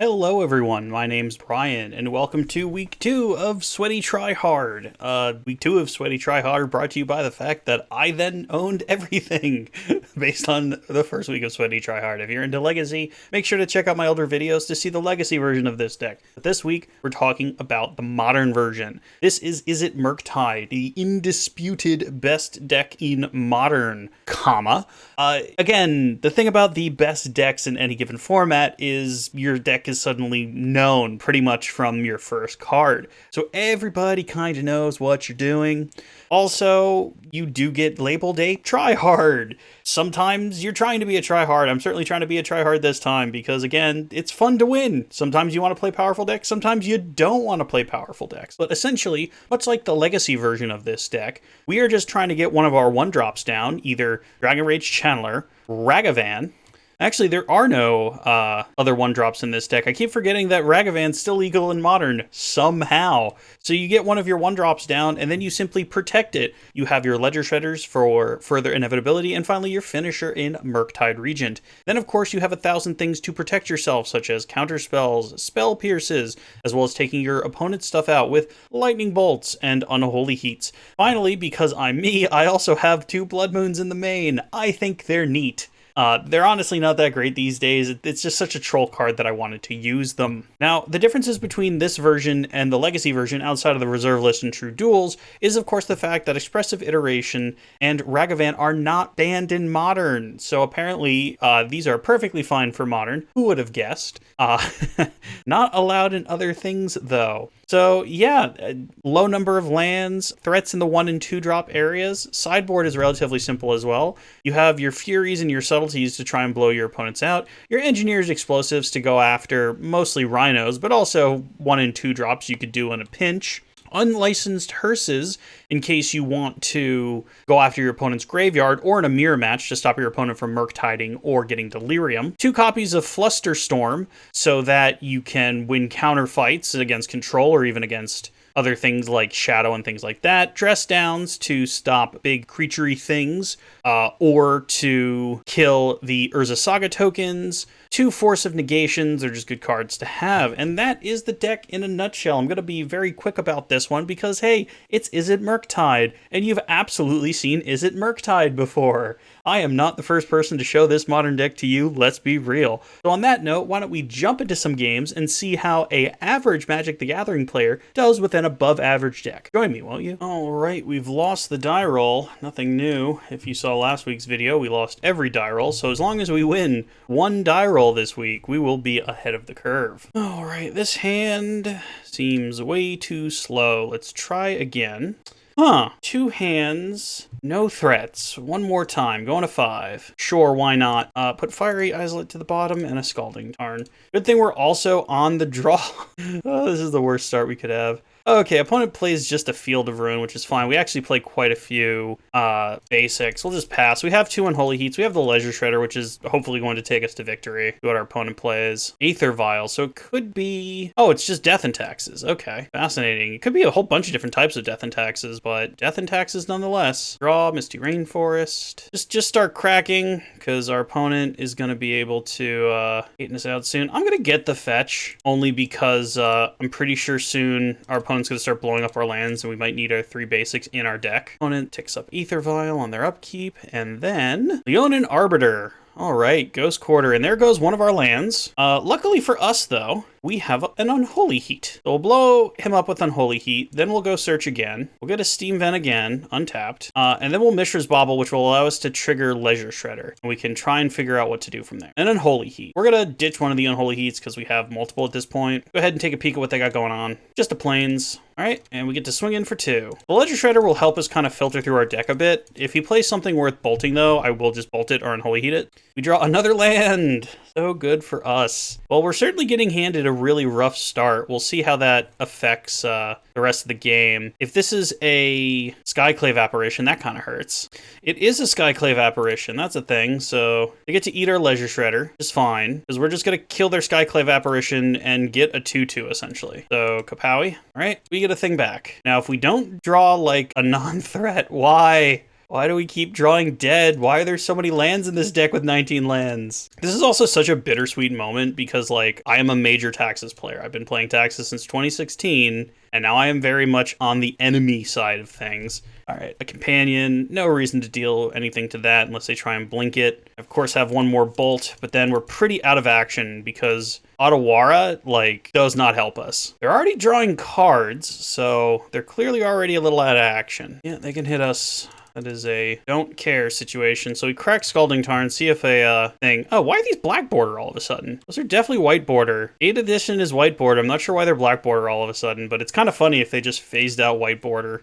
Hello everyone, my name's Brian, and welcome to week 2 of Sweaty Tryhard. Week 2 of Sweaty Tryhard brought to you by the fact that I then owned everything based on the first week of Sweaty Tryhard. If you're into Legacy, make sure to check out my older videos to see the Legacy version of this deck. But this week, we're talking about the Modern version. This is Izzet Murktide, the indisputed best deck in Modern, comma. Again, the thing about the best decks in any given format is your deck is suddenly known pretty much from your first card. So everybody kind of knows what you're doing. Also, you do get labeled a tryhard. Sometimes you're trying to be a tryhard. I'm certainly trying to be a tryhard this time because, again, it's fun to win. Sometimes you want to play powerful decks. Sometimes you don't want to play powerful decks. But essentially, much like the Legacy version of this deck, we are just trying to get one of our 1-drops down, either Dragon Rage Channeler, Ragavan. Actually, there are no other 1-drops in this deck. I keep forgetting that Ragavan's still legal in Modern, somehow. So you get one of your 1-drops down, and then you simply protect it. You have your Ledger Shredders for further inevitability, and finally your finisher in Murktide Regent. Then, of course, you have 1,000 things to protect yourself, such as counter spells, spell pierces, as well as taking your opponent's stuff out with lightning bolts and unholy heats. Finally, because I'm me, I also have 2 Blood Moons in the main. I think they're neat. They're honestly not that great these days. It's just such a troll card that I wanted to use them. Now, the differences between this version and the Legacy version outside of the reserve list and true duels is, of course, the fact that Expressive Iteration and Ragavan are not banned in Modern. So apparently, these are perfectly fine for Modern. Who would have guessed? Not allowed in other things, though. So yeah, low number of lands, threats in the 1 and 2 drop areas. Sideboard is relatively simple as well. You have your Furies and your Subtleties to try and blow your opponents out. Your Engineers Explosives to go after mostly Rhinos, but also 1 and 2 drops you could do in a pinch. Unlicensed Hearses in case you want to go after your opponent's graveyard, or in a mirror match to stop your opponent from Murktiding or getting Delirium. 2 copies of Flusterstorm so that you can win counter fights against control or even against other things like Shadow and things like that. Dress Downs to stop big creaturey things, or to kill the Urza Saga tokens. 2 Force of Negations are just good cards to have, and that is the deck in a nutshell. I'm going to be very quick about this one because, hey, it's Izzet Murktide, and you've absolutely seen Izzet Murktide before. I am not the first person to show this Modern deck to you, let's be real. So on that note, why don't we jump into some games and see how a average Magic the Gathering player does with an above average deck. Join me, won't you? Alright, we've lost the die roll. Nothing new. If you saw last week's video, we lost every die roll, so as long as we win 1 die roll this week, we will be ahead of the curve. Alright, this hand seems way too slow. Let's try again. 2 hands, no threats. One more time, going to 5. Sure, why not? Put Fiery Islet to the bottom and a Scalding Tarn. Good thing we're also on the draw. Oh, this is the worst start we could have. Okay, opponent plays just a Field of Ruin, which is fine. We actually play quite a few basics. We'll just pass. We have 2 Unholy Heats. We have the Leisure Shredder, which is hopefully going to take us to victory. What our opponent plays. Aether Vial, so it could be... Oh, it's just Death and Taxes. Okay, fascinating. It could be a whole bunch of different types of Death and Taxes, but Death and Taxes nonetheless. Draw, Misty Rainforest. Just start cracking, because our opponent is going to be able to straighten us out soon. I'm going to get the Fetch, only because I'm pretty sure soon our opponent's going to start blowing up our lands, and we might need our 3 basics in our deck. Opponent ticks up Aether Vial on their upkeep, and then Leonin Arbiter. All right, Ghost Quarter, and there goes one of our lands. Luckily for us, though, we have an Unholy Heat. So we'll blow him up with Unholy Heat, then we'll go search again. We'll get a Steam Vent again, untapped, and then we'll Mishra's Bauble, which will allow us to trigger Leisure Shredder. And we can try and figure out what to do from there. And Unholy Heat. We're gonna ditch one of the Unholy Heats because we have multiple at this point. Go ahead and take a peek at what they got going on. Just a Plains. All right, and we get to swing in for 2. The Ledger Shredder will help us kind of filter through our deck a bit. If he plays something worth bolting, though, I will just bolt it or Unholy Heat it. We draw another land. So good for us. Well, we're certainly getting handed a really rough start. We'll see how that affects the rest of the game. If this is a Skyclave Apparition, that kind of hurts. It is a Skyclave Apparition, that's a thing, so they get to eat our Leisure Shredder, just fine, because we're just going to kill their Skyclave Apparition and get a 2/2, essentially. So, Kapowie. All right, we get a thing back. Now, if we don't draw, like, a non-threat, why? Why do we keep drawing dead? Why are there so many lands in this deck with 19 lands? This is also such a bittersweet moment because, like, I am a major Taxes player. I've been playing Taxes since 2016, and now I am very much on the enemy side of things. All right, a companion, no reason to deal anything to that unless they try and blink it. Of course, have one more bolt, but then we're pretty out of action because Otawara, like, does not help us. They're already drawing cards, so they're clearly already a little out of action. Yeah, they can hit us. That is a don't care situation. So we crack Scalding Tarn, see if a thing. Oh, why are these black border all of a sudden? Those are definitely white border. 8th edition is white border. I'm not sure why they're black border all of a sudden, but it's kind of funny if they just phased out white border.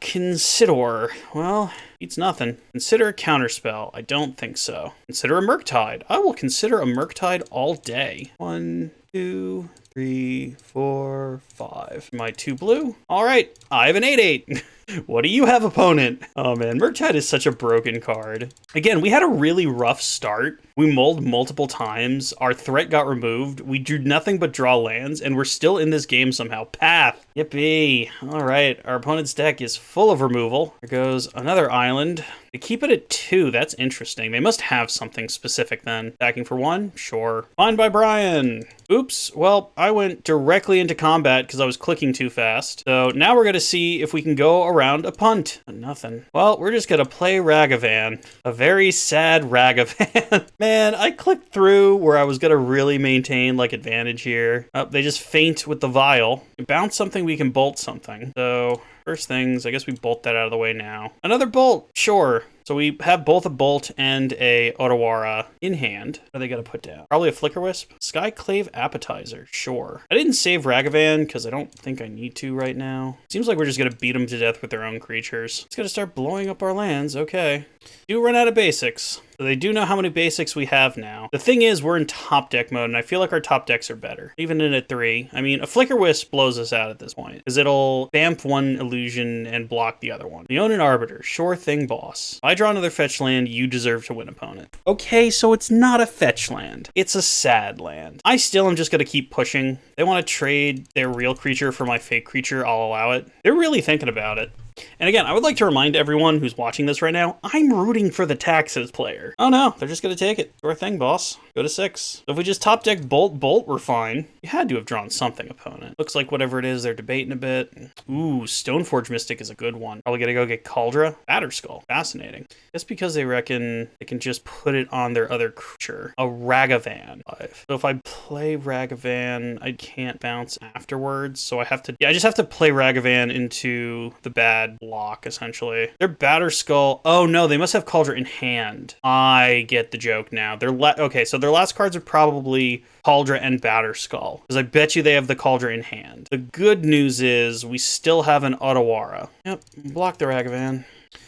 Consider. Well, beats nothing. Consider a counterspell. I don't think so. Consider a Murktide. I will consider a Murktide all day. 1, 2, 3, 4, 5. My 2 blue. All right, I have an 8/8. What do you have, opponent? Oh man, Murktide is such a broken card. Again, we had a really rough start. We mulled multiple times. Our threat got removed. We drew nothing but draw lands, and we're still in this game somehow. Path. Yippee. All right, our opponent's deck is full of removal. There goes another island. They keep it at 2. That's interesting. They must have something specific then. Attacking for 1? Sure. Fine by Brian. Oops. Well, I went directly into combat because I was clicking too fast. So now we're going to see if we can go around a punt. Nothing. Well, we're just going to play Ragavan. A very sad Ragavan. Man, I clicked through where I was going to really maintain, like, advantage here. They just feint with the vial. Bounce something, we can bolt something. So first things, I guess we bolt that out of the way now. Another bolt, sure. So we have both a bolt and a Otawara in hand. What are they going to put down? Probably a Flicker Wisp. Skyclave Appetizer, sure. I didn't save Ragavan because I don't think I need to right now. Seems like we're just going to beat them to death with their own creatures. It's going to start blowing up our lands. Okay. Do run out of basics. So they do know how many basics we have now. The thing is, we're in top deck mode, and I feel like our top decks are better. Even in at 3. I mean, a Flicker Wisp blows us out at this point, because it'll bamf one illusion and block the other one. We own an Arbiter. Sure thing, boss. If I draw another fetch land, you deserve to win, opponent. Okay, so it's not a fetch land. It's a sad land. I still am just going to keep pushing. They want to trade their real creature for my fake creature, I'll allow it. They're really thinking about it. And again, I would like to remind everyone who's watching this right now, I'm rooting for the Taxes player. Oh no, they're just going to take it. Sure thing, boss. Go to 6. So if we just top deck Bolt, we're fine. You had to have drawn something, opponent. Looks like whatever it is, they're debating a bit. Ooh, Stoneforge Mystic is a good one. Probably going to go get Cauldra. Batterskull. Fascinating. Just because they reckon they can just put it on their other creature. A Ragavan. So if I play Ragavan, I can't bounce afterwards. So I have to, I just have to play Ragavan into the bad block, essentially. Their Batterskull. Oh no, they must have Cauldra in hand. I get the joke now. Okay, so their last cards are probably Cauldra and Batterskull, because I bet you they have the Cauldra in hand. The good news is we still have an Otawara. Yep, block the Ragavan.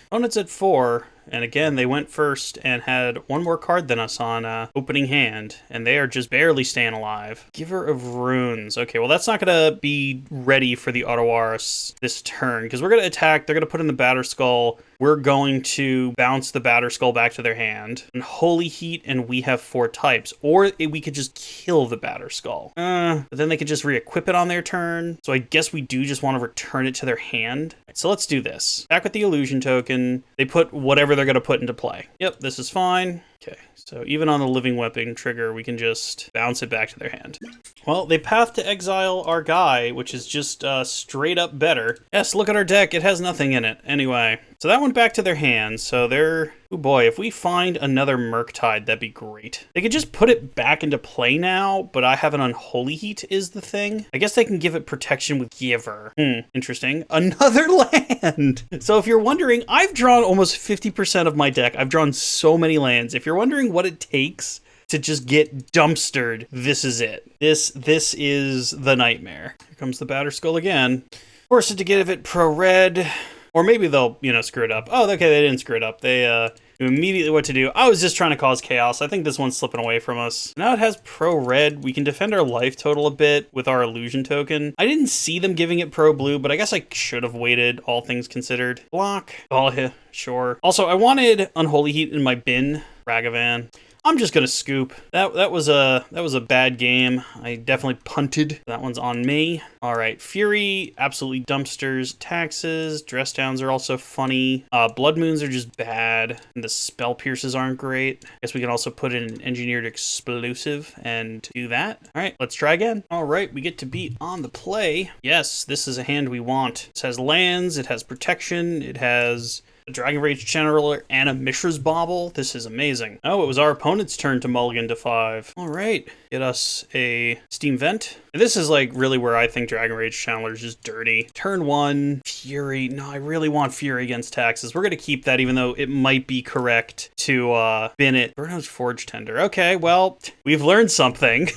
Opponent's at 4. And again, they went first and had one more card than us on opening hand, and they are just barely staying alive. Giver of Runes. Okay, well, that's not going to be ready for the Otawara this turn, because we're going to attack. They're going to put in the Batterskull. We're going to bounce the Batterskull back to their hand. And Holy Heat, and we have 4 types. Or we could just kill the Batterskull. But then they could just re-equip it on their turn. So I guess we do just want to return it to their hand. Right, so let's do this. Back with the Illusion Token. They put whatever they're going to put into play. Yep, this is fine. Okay, so even on the Living Weapon trigger, we can just bounce it back to their hand. Well, they path to exile our guy, which is just straight up better. Yes, look at our deck. It has nothing in it. Anyway, so that went back to their hand. So they're... Oh boy, if we find another Murktide, that'd be great. They could just put it back into play now, but I have an Unholy Heat is the thing. I guess they can give it protection with Giver. Interesting. Another land! So if you're wondering, I've drawn almost 50% of my deck. I've drawn so many lands. If you're wondering what it takes to just get dumpstered, this is it. This is the nightmare. Here comes the Batterskull again. Force it to give it pro-red. Or maybe they'll, screw it up. Oh, okay, they didn't screw it up. They knew immediately what to do. I was just trying to cause chaos. I think this one's slipping away from us. Now it has pro-red. We can defend our life total a bit with our illusion token. I didn't see them giving it pro-blue, but I guess I should have waited, all things considered. Block. Oh, yeah, sure. Also, I wanted Unholy Heat in my bin, Ragavan. I'm just gonna scoop. That was a bad game. I definitely punted. That one's on me. All right, Fury, absolutely dumpsters. Taxes, dress downs are also funny. Blood moons are just bad. And the spell pierces aren't great. I guess we can also put in an engineered explosive and do that. All right, let's try again. All right, we get to be on the play. Yes, this is a hand we want. It has lands, it has protection, it has a Dragon Rage Channeler and a Mishra's Bauble. This is amazing. Oh, it was our opponent's turn to mulligan to 5. All right, get us a Steam Vent. And this is like really where I think Dragon Rage Channeler is just dirty. Turn 1, Fury. No, I really want Fury against Taxes. We're going to keep that even though it might be correct to bin it. Burno's Forge Tender. Okay, well, we've learned something.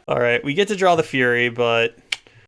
All right, we get to draw the Fury, but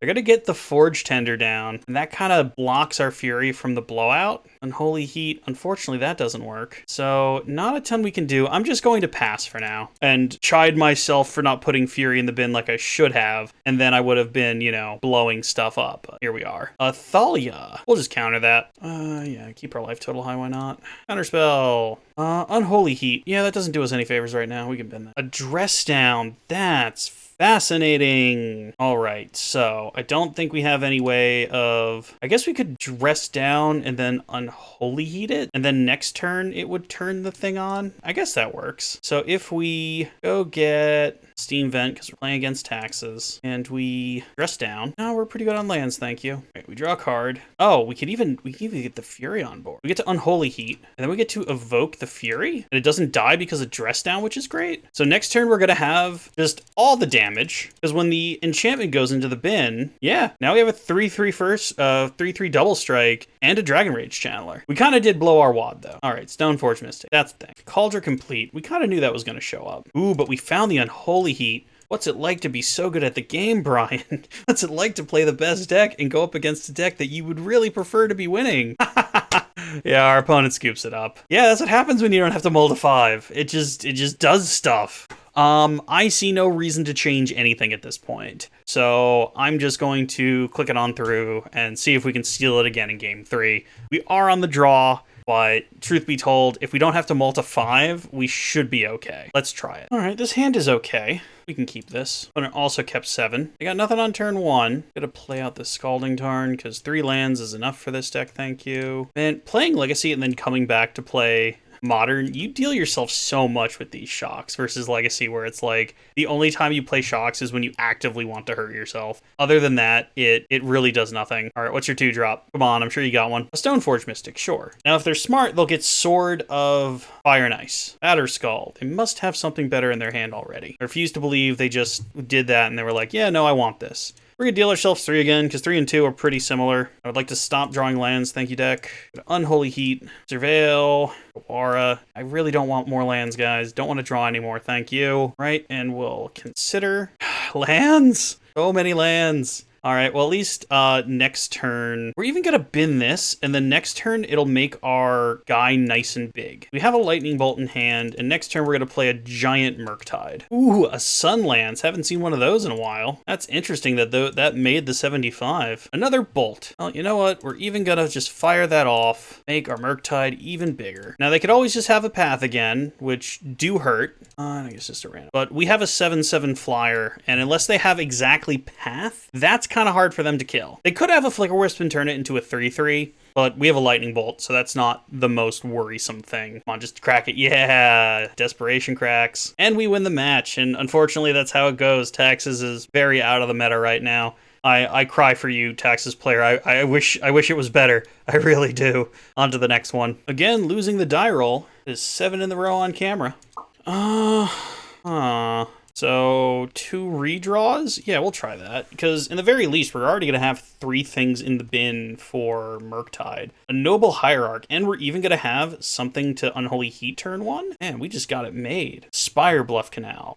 they're going to get the Forge Tender down, and that kind of blocks our Fury from the blowout. Unholy Heat, unfortunately, that doesn't work. So not a ton we can do. I'm just going to pass for now and chide myself for not putting Fury in the bin like I should have, and then I would have been, you know, blowing stuff up. But here we are. Thalia. We'll just counter that. Yeah, keep our life total high, why not? Counterspell. Unholy Heat. Yeah, that doesn't do us any favors right now. We can bin that. A Dress Down. That's fascinating. All right, so I don't think we have any way of... I guess we could Dress Down and then Unholy Heat it, and then next turn it would turn the thing on. I guess that works. So if we go get Steam Vent, because we're playing against Taxes, and we Dress Down. No, we're pretty good on lands, thank you. All right, we draw a card. Oh, we could even get the Fury on board. We get to Unholy Heat, and then we get to evoke the Fury, and it doesn't die because of Dress Down, which is great. So next turn we're gonna have just all the damage, because when the enchantment goes into the bin, yeah, now we have a 3/3 first, 3/3 double strike, and a Dragon Rage Channeler. We kind of did blow our wad though. All right, Stoneforge Mystic. That's the thing. Cauldron Complete. We kind of knew that was gonna show up. Ooh, but we found the Unholy Heat. What's it like to be so good at the game, Brian? What's it like to play the best deck and go up against a deck that you would really prefer to be winning? Yeah, our opponent scoops it up. Yeah, that's what happens when you don't have to mold a 5. It just does stuff. I see no reason to change anything at this point. So I'm just going to click it on through and see if we can steal it again in game 3. We are on the draw. But truth be told, if we don't have to multi 5, we should be okay. Let's try it. All right, this hand is okay. We can keep this. But it also kept 7. I got nothing on turn 1. Gotta play out the Scalding Tarn, because 3 lands is enough for this deck, thank you. And playing Legacy and then coming back to play Modern, you deal yourself so much with these shocks versus Legacy, where it's like the only time you play shocks is when you actively want to hurt yourself. Other than that, it really does nothing. All right, what's your 2-drop? Come on, I'm sure you got one. A Stoneforge Mystic, sure. Now, if they're smart, they'll get Sword of Fire and Ice. Batter Skull. They must have something better in their hand already. I refuse to believe they just did that and they were like, yeah, no, I want this. We're going to deal ourselves 3 again, because 3 and 2 are pretty similar. I would like to stop drawing lands, thank you, deck. Unholy Heat, Surveil, Aura. I really don't want more lands, guys. Don't want to draw anymore, thank you. Right, and we'll consider lands. So many lands. All right, well, at least next turn, we're even going to bin this, and then next turn, it'll make our guy nice and big. We have a Lightning Bolt in hand, and next turn, we're going to play a giant Murktide. Ooh, a Sunlance. Haven't seen one of those in a while. That's interesting that that made the 75. Another Bolt. Well, you know what? We're even going to just fire that off, make our Murktide even bigger. Now, they could always just have a Path again, which do hurt. I think it's just a random. But we have a 7/7 flyer, and unless they have exactly Path, that's kind of hard for them to kill. They could have a Flicker Wisp and turn it into a 3/3, but we have a Lightning Bolt, so that's not the most worrisome thing. Come on, just crack it. Yeah, Desperation cracks. And we win the match, and unfortunately that's how it goes. Taxes is very out of the meta right now. I cry for you, Taxes player. I wish it was better. I really do. On to the next one. Again, losing the die roll is 7 in a row on camera. So 2 redraws? Yeah, we'll try that. Because in the very least, we're already going to have 3 things in the bin for Murktide. A Noble Hierarch, and we're even going to have something to Unholy Heat turn 1? Man, we just got it made. Spire Bluff Canal.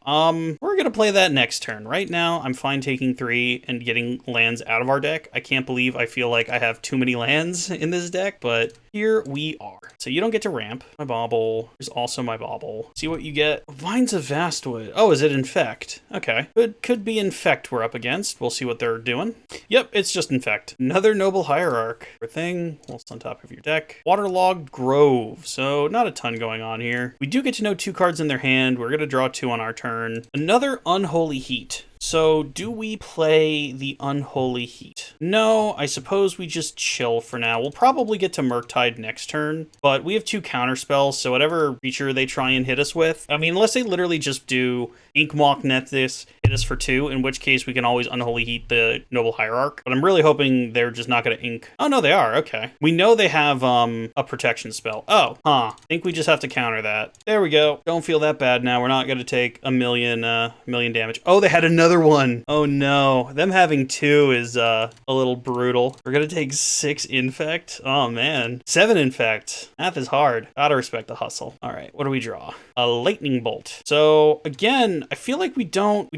We're gonna play that next turn. Right now, I'm fine taking 3 and getting lands out of our deck. I can't believe I feel like I have too many lands in this deck, but here we are. So you don't get to ramp. My bauble. There's also my bauble. See what you get. Vines of Vastwood. Oh, is it Infect? Okay. Could be Infect we're up against. We'll see what they're doing. Yep, it's just Infect. Another Noble Hierarch. Thing. What's on top of your deck? Waterlogged Grove. So not a ton going on here. We do get to know 2 cards in their hand. We're going to draw 2 on our turn. Another Unholy Heat. So do we play the Unholy Heat? No, I suppose we just chill for now. We'll probably get to Murktide next turn, but we have 2 counter spells, so whatever creature they try and hit us with, I mean, unless they literally just do Inkmoth hit us for 2, in which case we can always Unholy Heat the Noble Hierarch, but I'm really hoping they're just not going to ink. Oh, no, they are. Okay. We know they have a protection spell. Oh, I think we just have to counter that. There we go. Don't feel that bad now. We're not going to take a million damage. Oh, they had another one. Oh no, them having 2 is a little brutal. We're gonna take 6 infect. Oh man, 7 infect. Math is hard. Gotta respect the hustle. All right, what do we draw? A lightning bolt. So again, I feel like we don't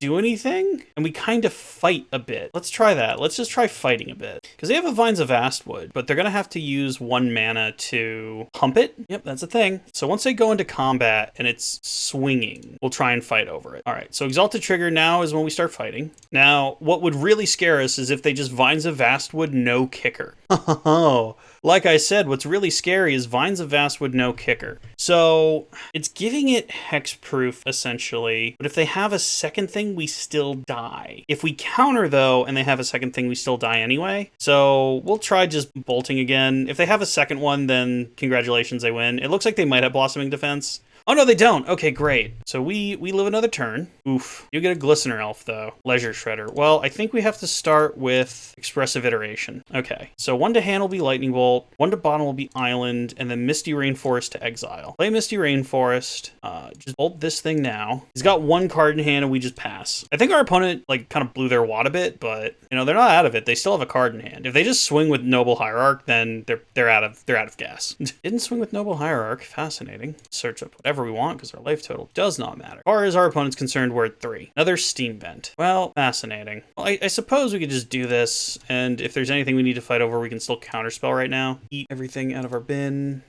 do anything, and we kind of fight a bit. Let's try that. Let's just try fighting a bit, because they have a Vines of Vastwood, but they're gonna have to use 1 mana to pump it. Yep, that's a thing. So once they go into combat and it's swinging, we'll try and fight over it. All right, so Exalted Trigger now is when we start fighting. Now, what would really scare us is if they just Vines of Vastwood, no kicker. Oh, like I said, what's really scary is Vines of Vastwood, no kicker. So it's giving it hexproof essentially, but if they have a second thing, we still die. If we counter though, and they have a second thing, we still die anyway. So we'll try just bolting again. If they have a second one, then congratulations, they win. It looks like they might have Blossoming Defense. Oh, no, they don't. Okay, great. So we live another turn. Oof. You get a Glistener Elf, though. Leisure Shredder. Well, I think we have to start with Expressive Iteration. Okay. So 1 to hand will be Lightning Bolt, 1 to bottom will be Island, and then Misty Rainforest to exile. Play Misty Rainforest. Just bolt this thing now. He's got 1 card in hand, and we just pass. I think our opponent, like, kind of blew their wad a bit, but, you know, they're not out of it. They still have a card in hand. If they just swing with Noble Hierarch, then they're out of gas. Didn't swing with Noble Hierarch. Fascinating. Search up whatever we want because our life total does not matter. As far as our opponent's concerned, we're at 3. Another Steam Vent. Well, fascinating. Well, I suppose we could just do this, and if there's anything we need to fight over, we can still counterspell right now. Eat everything out of our bin.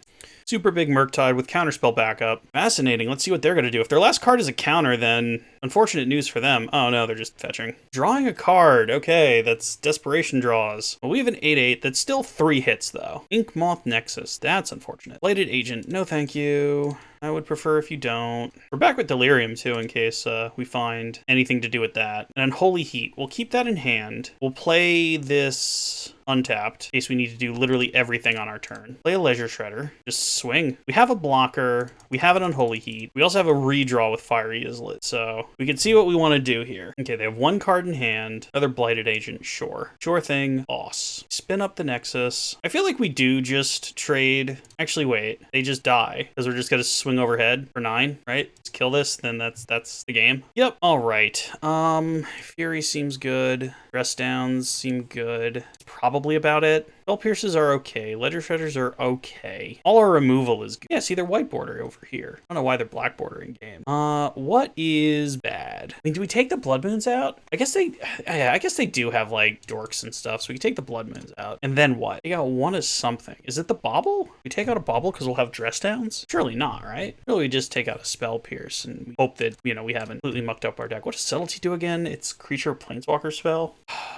Super big Murktide with counterspell backup. Fascinating. Let's see what they're going to do. If their last card is a counter, then unfortunate news for them. Oh no, they're just fetching. Drawing a card. Okay, that's desperation draws. Well, we have an 8/8. That's still 3 hits though. Inkmoth Nexus. That's unfortunate. Blighted Agent. No thank you. I would prefer if you don't. We're back with Delirium too in case we find anything to do with that. And Unholy Heat. We'll keep that in hand. We'll play this untapped in case we need to do literally everything on our turn. Play a Leisure Shredder. Just swing. We have a blocker. We have an Unholy Heat. We also have a redraw with Fiery Izzet. So we can see what we want to do here. Okay, they have 1 card in hand. Another Blighted Agent. Sure. Sure thing. Boss. Spin up the Nexus. I feel like we do just trade. Actually, wait. They just die because we're just going to swing overhead for 9, right? Let's kill this, then that's the game. Yep. All right. Fury seems good. Rest downs seem good. That's probably about it. Spell Pierces are okay. Ledger Shredders are okay. All our removal is good. Yeah, see, they're white border over here. I don't know why they're black border in game. What is bad? I mean, do we take the Blood Moons out? I guess they do have like dorks and stuff, so we can take the Blood Moons out. And then what? They got 1 as something. Is it the Bauble? We take out a Bauble because we'll have Dress Downs? Surely not, right? Really, we just take out a Spell Pierce and we hope that, you know, we haven't completely mucked up our deck. What does Subtlety do again? It's Creature Planeswalker spell.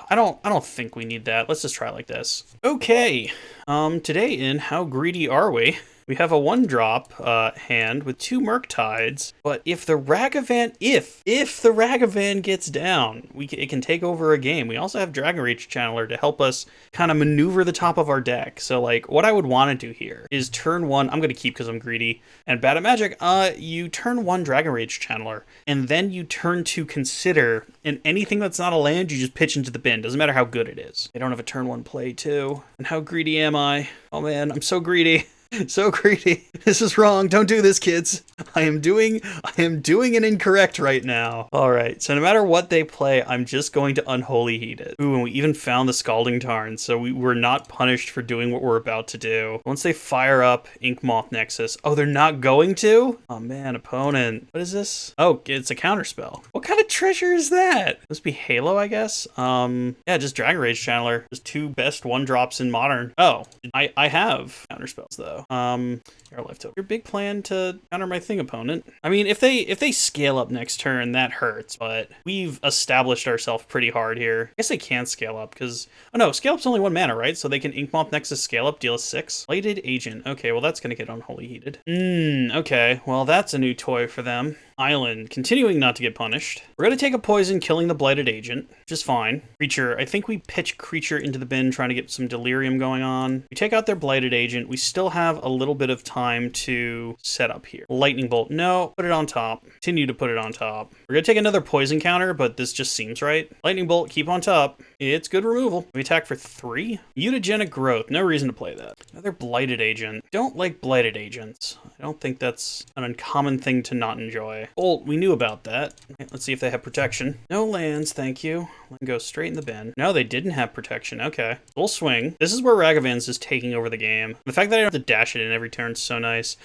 I don't think we need that. Let's just try like this. Okay. Today in How Greedy Are We? We have a 1-drop hand with 2 Murktides, but if the Ragavan, if the Ragavan gets down, it can take over a game. We also have Dragon Rage Channeler to help us kind of maneuver the top of our deck. So like what I would want to do here is turn 1, I'm going to keep because I'm greedy, and Bad at Magic, you turn 1 Dragon Rage Channeler, and then you turn 2 Consider, and anything that's not a land, you just pitch into the bin. Doesn't matter how good it is. They don't have a turn 1 play too. And how greedy am I? Oh man, I'm so greedy. So greedy. This is wrong. Don't do this, kids. I am doing an incorrect right now. All right. So no matter what they play, I'm just going to Unholy Heat it. Ooh, and we even found the Scalding Tarn, so we were not punished for doing what we're about to do. Once they fire up Ink Moth Nexus. Oh, they're not going to? Oh man, opponent. What is this? Oh, it's a counterspell. What kind of treasure is that? Must be Halo, I guess. Yeah, just Dragon Rage Channeler. Just 2 best 1-drops in Modern. Oh, I have counterspells though. Your life total. Your big plan to counter my thing, opponent. I mean, if they scale up next turn, that hurts, but we've established ourselves pretty hard here. I guess they can't scale up because, oh no, scale up's only 1 mana, right? So they can Ink Moth Nexus scale up, deal a 6. Lighted Agent. Okay, well that's gonna get Unholy Heated. Okay, well that's a new toy for them. Island, continuing not to get punished. We're gonna take a poison, killing the Blighted Agent, which is fine. Creature, I think we pitch Creature into the bin, trying to get some Delirium going on. We take out their Blighted Agent. We still have a little bit of time to set up here. Lightning Bolt, no, put it on top. Continue to put it on top. We're gonna take another poison counter, but this just seems right. Lightning Bolt, keep on top. It's good removal. We attack for 3. Mutagenic Growth, no reason to play that. Another Blighted Agent. Don't like Blighted Agents. I don't think that's an uncommon thing to not enjoy. Bolt, we knew about that. Let's see if they have protection. No lands, thank you. Let them go straight in the bin. No, they didn't have protection. Okay. Full swing. This is where Ragavan's is taking over the game. The fact that I don't have to dash it in every turn is so nice.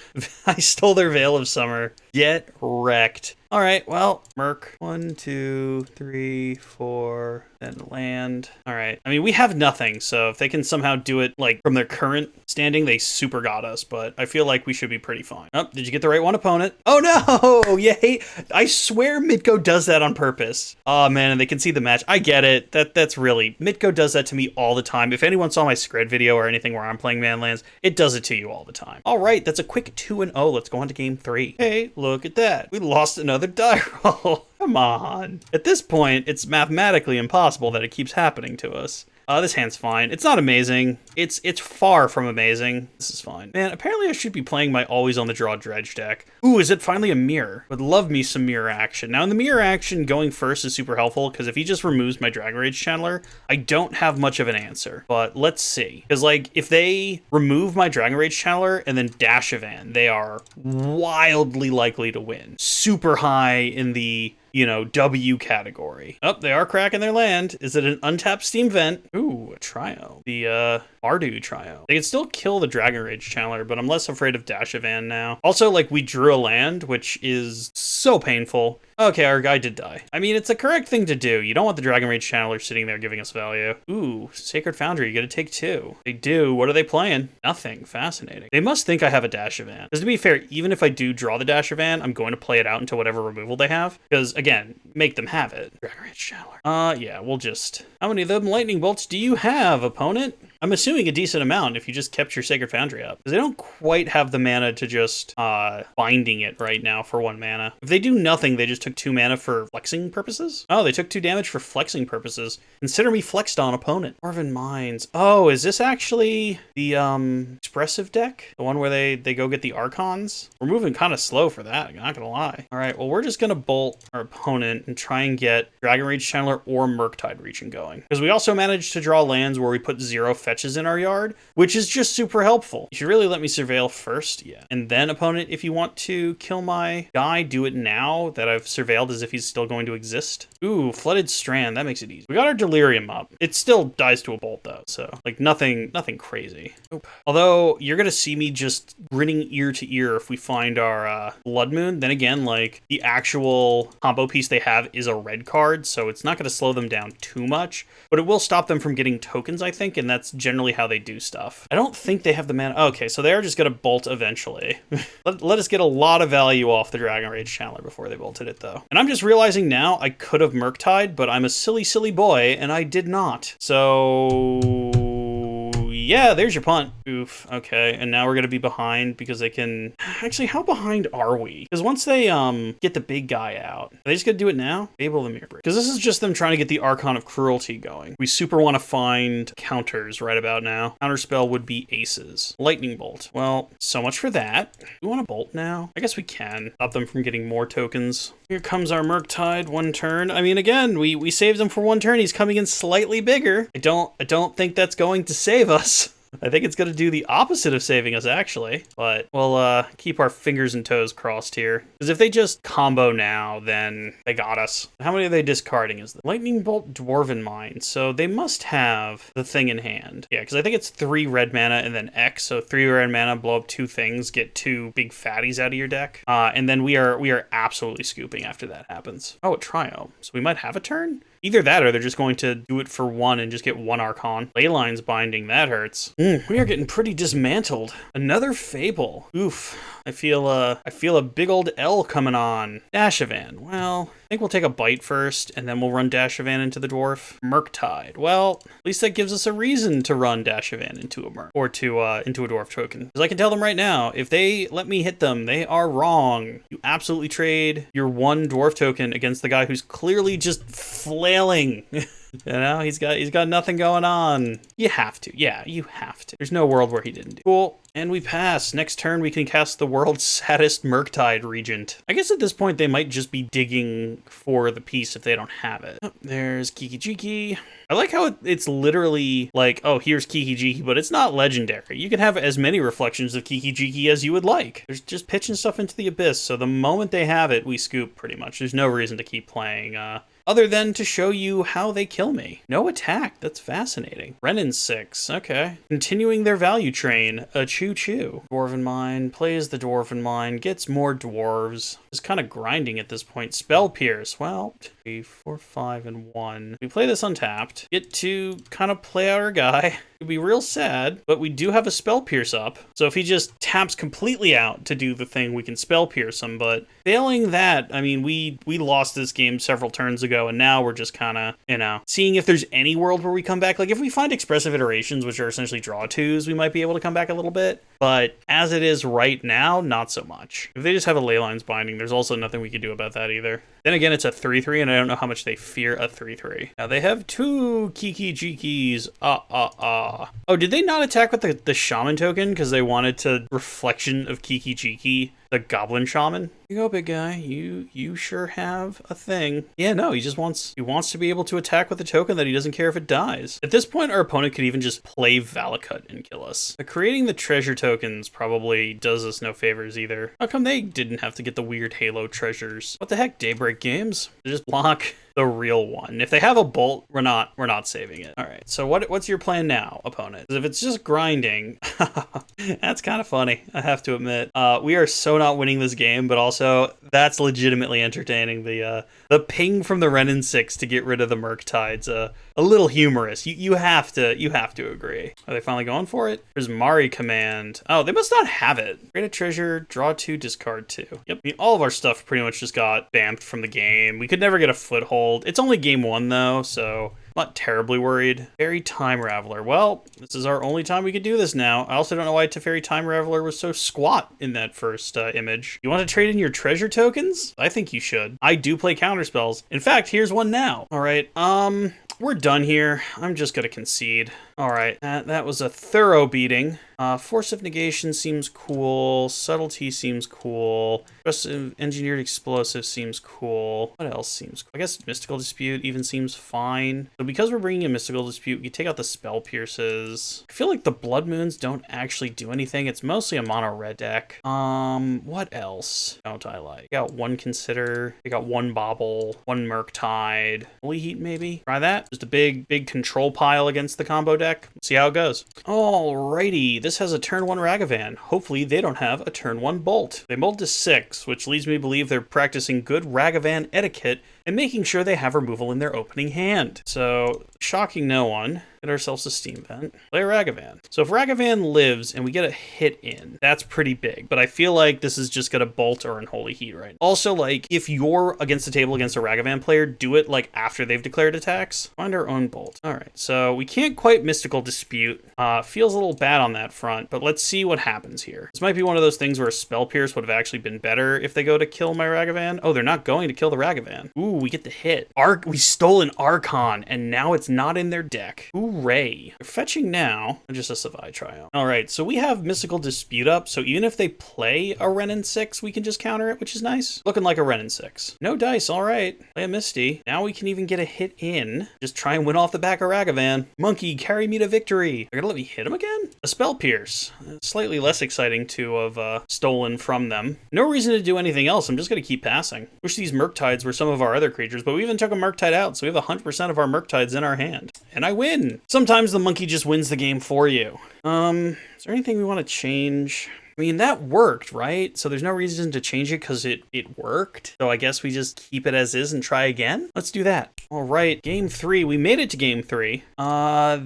I stole their Veil of Summer. Get wrecked. All right, well, Merc. 1, 2, 3, 4, then land. All right. I mean, we have nothing, so if they can somehow do it, like, from their current standing, they super got us, but I feel like we should be pretty fine. Oh, did you get the right one, opponent? Oh, no! Yay! I swear Mitko does that on purpose. Oh, man, and they can see the match. I get it. That's really... Mitko does that to me all the time. If anyone saw my Scred video or anything where I'm playing Manlands, it does it to you all the time. All right, that's a quick 2-0. Let's go on to game 3. Hey, look at that. We lost another die roll. Come on. At this point, it's mathematically impossible that it keeps happening to us. This hand's fine. It's not amazing. It's far from amazing. This is fine. Man, apparently I should be playing my Always on the Draw Dredge deck. Ooh, is it finally a mirror? Would love me some mirror action. Now, in the mirror action, going first is super helpful, because if he just removes my Dragon Rage Channeler, I don't have much of an answer. But let's see. Because, like, if they remove my Dragon Rage Channeler and then dash a Van, they are wildly likely to win. Super high in the... W category. Oh, they are cracking their land. Is it an untapped Steam Vent? Ooh, a Trio. The, Bardu Trio. They can still kill the Dragon Rage Channeler, but I'm less afraid of Dashavan now. Also, like, we drew a land, which is so painful. Okay, our guy did die. I mean, it's the correct thing to do. You don't want the Dragon Rage Channeler sitting there giving us value. Ooh, Sacred Foundry, you gotta take 2. They do. What are they playing? Nothing. Fascinating. They must think I have a Dashavan. Because to be fair, even if I do draw the Dashavan, I'm going to play it out into whatever removal they have. Because, again, make them have it. Dragon Rage Channeler. Yeah, we'll just... How many of them lightning bolts do you have, opponent? I'm assuming a decent amount if you just kept your Sacred Foundry up. Because they don't quite have the mana to just binding it right now for 1 mana. If they do nothing, they just took 2 mana for flexing purposes? Oh, they took 2 damage for flexing purposes. Consider me flexed on, opponent. Dwarven Mines. Oh, is this actually the expressive deck? The one where they go get the Archons? We're moving kind of slow for that, I'm not gonna lie. All right, well, we're just gonna bolt our opponent and try and get Dragon Rage Channeler or Murktide Reaching going. Because we also managed to draw lands where we put 0 fetches in our yard, which is just super helpful. You should really let me surveil first, yeah. And then, opponent, if you want to kill my guy, do it now that I've surveilled as if he's still going to exist. Ooh, Flooded Strand, that makes it easy. We got our Delirium up. It still dies to a bolt though, so like nothing crazy. Oop. Although you're gonna see me just grinning ear to ear if we find our Blood Moon. Then again, like the actual combo piece they have is a red card, so it's not gonna slow them down too much, but it will stop them from getting tokens, I think, and that's generally how they do stuff. I don't think they have the mana. Okay, so they're just gonna bolt eventually. let us get a lot of value off the Dragon Rage Channeler before they bolted it though. And I'm just realizing now I could have Murktide, but I'm a silly boy and I did not. So yeah, there's your punt. Oof. Okay, and now we're gonna be behind because they can... Actually, how behind are we? Because once they get the big guy out, are they just gonna do it now? Fable of the Mirror Break. Because this is just them trying to get the Archon of Cruelty going. We super want to find counters right about now. Counterspell would be aces. Lightning Bolt. Well, so much for that. We want to bolt now? I guess we can. Stop them from getting more tokens. Here comes our Murktide, 1 turn. I mean, again, we saved him for 1 turn. He's coming in slightly bigger. I don't think that's going to save us. I think it's going to do the opposite of saving us, actually. But we'll keep our fingers and toes crossed here. Because if they just combo now, then they got us. How many are they discarding? Is the Lightning Bolt, Dwarven Mine. So they must have the thing in hand. Yeah, because I think it's 3 red mana and then X. So 3 red mana, blow up 2 things, get 2 big fatties out of your deck. And then we are absolutely scooping after that happens. Oh, a Triome. So we might have a turn? Either that or they're just going to do it for 1 and just get 1 Archon. Leyline's Binding, that hurts. We are getting pretty dismantled. Another Fable. Oof. I feel a big old L coming on. Dashavan. Well, I think we'll take a bite first, and then we'll run Dashavan into the dwarf. Murktide. Well, at least that gives us a reason to run Dashavan into a Murk, or to into a dwarf token. Because I can tell them right now, if they let me hit them, they are wrong. You absolutely trade your 1 dwarf token against the guy who's clearly just flailing. You know, he's got nothing going on. You have to. Yeah, you have to. There's no world where he didn't do. Cool. And we pass. Next turn, we can cast the world's saddest Murktide Regent. I guess at this point, they might just be digging for the piece if they don't have it. Oh, there's Kiki Jiki. I like how it's literally like, oh, here's Kiki Jiki, but it's not legendary. You can have as many reflections of Kiki Jiki as you would like. There's just pitching stuff into the abyss, so the moment they have it, we scoop pretty much. There's no reason to keep playing, other than to show you how they kill me. No attack. That's fascinating. Renin 6. Okay. Continuing their value train. A choo-choo. Dwarven Mine. Plays the Dwarven Mine. Gets more dwarves. Is kind of grinding at this point. Spell Pierce. Well, 3, 4, 5, and 1. We play this untapped. Get to kind of play out our guy. It'd be real sad, but we do have a Spell Pierce up. So if he just taps completely out to do the thing, we can Spell Pierce him. But failing that, I mean, we lost this game several turns ago, and now we're just kind of, you know, seeing if there's any world where we come back. Like, if we find Expressive Iterations, which are essentially draw 2s, we might be able to come back a little bit. But as it is right now, not so much. If they just have a Leyline's Binding, there's also nothing we can do about that either. Then again, it's a 3-3, and I don't know how much they fear a 3-3. Now, they have 2 Kiki Jikis. Oh, did they not attack with the Shaman token because they wanted to Reflection of Kiki Jiki, the Goblin Shaman? Here you go, big guy. You sure have a thing. Yeah, no, he wants to be able to attack with a token that he doesn't care if it dies. At this point, our opponent could even just play Valakut and kill us. But creating the treasure tokens probably does us no favors either. How come they didn't have to get the weird Halo treasures? What the heck, Daybreak Games? They just block the real one. If they have a bolt, we're not saving it. All right, so what's your plan now, opponent? Because if it's just grinding, that's kind of funny, I have to admit. We are so not winning this game, but also that's legitimately entertaining. The ping from the Renin 6 to get rid of the Murktide's a little humorous. You have to agree. Are they finally going for it? There's Mari Command. Oh, they must not have it. Create a treasure, draw 2, discard 2. Yep, I mean, all of our stuff pretty much just got vamped from the game. We could never get a foothold. It's only game 1 though, so not terribly worried. Teferi Time Raveler. Well, this is our only time we could do this now. I also don't know why Teferi Time Raveler was so squat in that first image. You want to trade in your treasure tokens? I think you should. I do play counterspells. In fact, here's one now. All right, we're done here. I'm just gonna concede. All right, that was a thorough beating. Force of Negation seems cool. Subtlety seems cool. Engineered Explosive seems cool. What else seems cool? I guess Mystical Dispute even seems fine. So because we're bringing in Mystical Dispute, we take out the Spell Pierces. I feel like the Blood Moons don't actually do anything. It's mostly a mono red deck. What else don't I like? We got 1 Consider. We got 1 Bobble. 1 Murktide. Holy Heat maybe? Try that. Just a big control pile against the combo deck. See how it goes. Alrighty. This has a turn 1 Ragavan. Hopefully they don't have a turn 1 Bolt. They bolt to 6, which leads me to believe they're practicing good Ragavan etiquette and making sure they have removal in their opening hand. So, shocking no one. Get ourselves a Steam Vent. Play Ragavan. So if Ragavan lives and we get a hit in, that's pretty big. But I feel like this is just gonna bolt or Unholy Heat right now. Also, like, if you're against the table against a Ragavan player, do it like after they've declared attacks. Find our own bolt. Alright, so we can't quite Mystical Dispute. Feels a little bad on that front, but let's see what happens here. This might be one of those things where a Spell Pierce would have actually been better if they go to kill my Ragavan. Oh, they're not going to kill the Ragavan. Ooh, we get the hit. We stole an Archon, and now it's not in their deck. Ooh, Array. They're fetching now. Just a Savai Triumph. All right, so we have Mystical Dispute up, so even if they play a Renin 6, we can just counter it, which is nice. Looking like a Renin 6. No dice, all right. Play a Misty. Now we can even get a hit in. Just try and win off the back of Ragavan. Monkey, carry me to victory. They're gonna let me hit him again? A Spell Pierce. Slightly less exciting to have stolen from them. No reason to do anything else. I'm just gonna keep passing. Wish these Murktides were some of our other creatures, but we even took a Murktide out, so we have 100% of our Murktides in our hand. And I win. Sometimes the monkey just wins the game for you. Is there anything we want to change? I mean, that worked, right? So there's no reason to change it because it worked. So I guess we just keep it as is and try again? Let's do that. All right, game 3. We made it to game 3.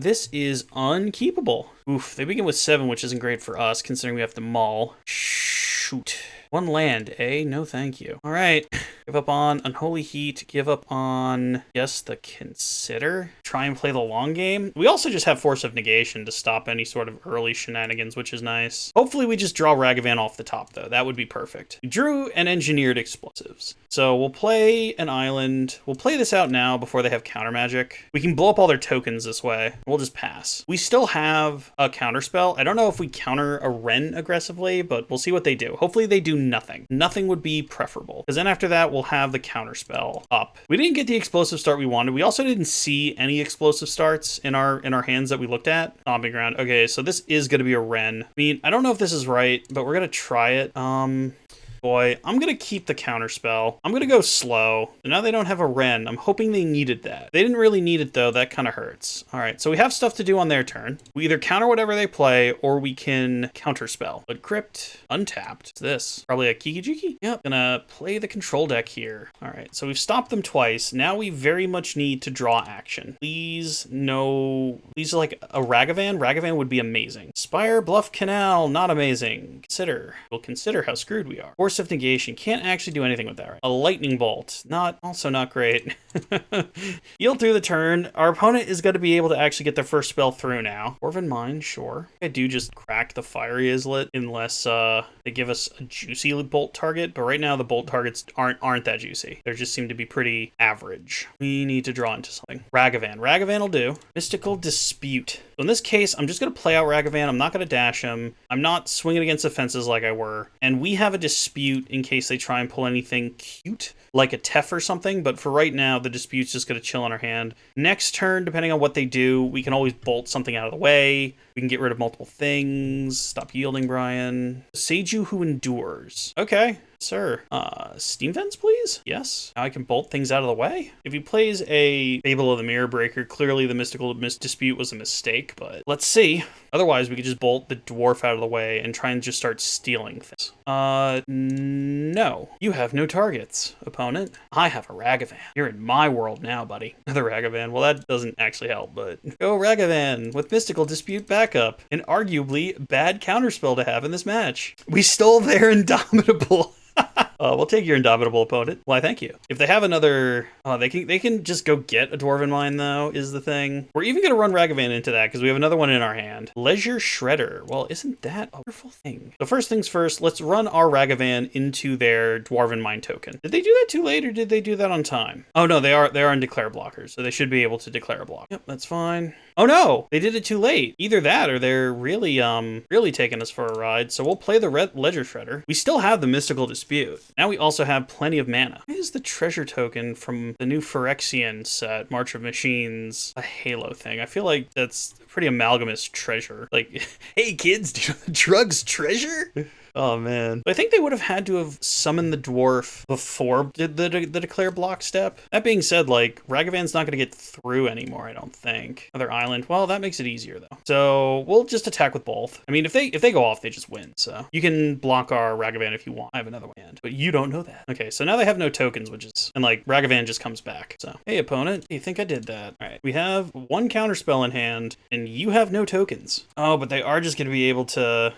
This is unkeepable. Oof, they begin with 7, which isn't great for us, considering we have to maul. Shoot. 1 land, eh? No thank you. All right. Give up on Unholy Heat. Give up on, yes, the Consider. Try and play the long game. We also just have Force of Negation to stop any sort of early shenanigans, which is nice. Hopefully we just draw Ragavan off the top, though. That would be perfect. We drew and engineered explosives. So we'll play an island. We'll play this out now before they have counter magic. We can blow up all their tokens this way. We'll just pass. We still have a counter spell. I don't know if we counter a Ren aggressively, but we'll see what they do. Hopefully they do nothing. Nothing would be preferable, because then after that we'll have the counter spell up. We didn't get the explosive start we wanted. We also didn't see any explosive starts in our hands that we looked at. Stomping ground. Okay, so this is going to be a Ren. I mean, I don't know if this is right, but we're going to try it. Boy, I'm going to keep the counterspell. I'm going to go slow. Now they don't have a Ren. I'm hoping they needed that. They didn't really need it, though. That kind of hurts. All right, so we have stuff to do on their turn. We either counter whatever they play, or we can counterspell. But Crypt, untapped. What's this? Probably a Kiki-Jiki? Yep, gonna play the control deck here. All right, so we've stopped them twice. Now we very much need to draw action. Please, no... Please, like, a Ragavan? Ragavan would be amazing. Spire, Bluff, Canal, not amazing. Consider. We'll consider how screwed we are. Force of Negation. Can't actually do anything with that, right? A Lightning Bolt. Also not great. Yield through the turn. Our opponent is going to be able to actually get their first spell through now. Dwarven Mine, sure. I do just crack the Fiery Izzet unless they give us a juicy bolt target, but right now the bolt targets aren't that juicy. They just seem to be pretty average. We need to draw into something. Ragavan. Ragavan will do. Mystical Dispute. So in this case, I'm just going to play out Ragavan. I'm not going to dash him. I'm not swinging against the fences like I were. And we have a Dispute in case they try and pull anything cute, like a Tef or something, but for right now, the Dispute's just going to chill in our hand. Next turn, depending on what they do, we can always bolt something out of the way. We can get rid of multiple things. Stop yielding, Brian. Seiju who endures. Okay, sir. Steam Vents, please? Yes. Now I can bolt things out of the way. If he plays a Fable of the Mirror Breaker, clearly the Mystical Dispute was a mistake, but let's see. Otherwise, we could just bolt the Dwarf out of the way and try and just start stealing things. No. You have no targets, opponent. I have a Ragavan. You're in my world now, buddy. Another Ragavan. Well, that doesn't actually help, but go Ragavan with Mystical Dispute backup. An arguably bad counterspell to have in this match. We stole their Indomitable. We'll take your Indomitable opponent. Why, thank you. If they have another... they can just go get a Dwarven Mine, though, is the thing. We're even going to run Ragavan into that, because we have another one in our hand. Leisure Shredder. Well, isn't that a wonderful thing? So first things first, let's run our Ragavan into their Dwarven Mine token. Did they do that too late, or did they do that on time? Oh, no, they are in declare blockers, so they should be able to declare a block. Yep, that's fine. Oh no, they did it too late. Either that or they're really taking us for a ride. So we'll play the Red Ledger Shredder. We still have the Mystical Dispute. Now we also have plenty of mana. Why is the treasure token from the new Phyrexian set, March of Machines, a Halo thing? I feel like that's a pretty amalgamous treasure. Like, hey kids, do you know the drug's treasure? Oh, man. I think they would have had to have summoned the dwarf before the declare block step. That being said, like, Ragavan's not going to get through anymore, I don't think. Another island. Well, that makes it easier, though. So we'll just attack with both. I mean, if they go off, they just win. So you can block our Ragavan if you want. I have another hand, but you don't know that. Okay, so now they have no tokens, which is... And, like, Ragavan just comes back. So, hey, opponent. You think I did that? All right. We have one counterspell in hand, and you have no tokens. Oh, but they are just going to be able to...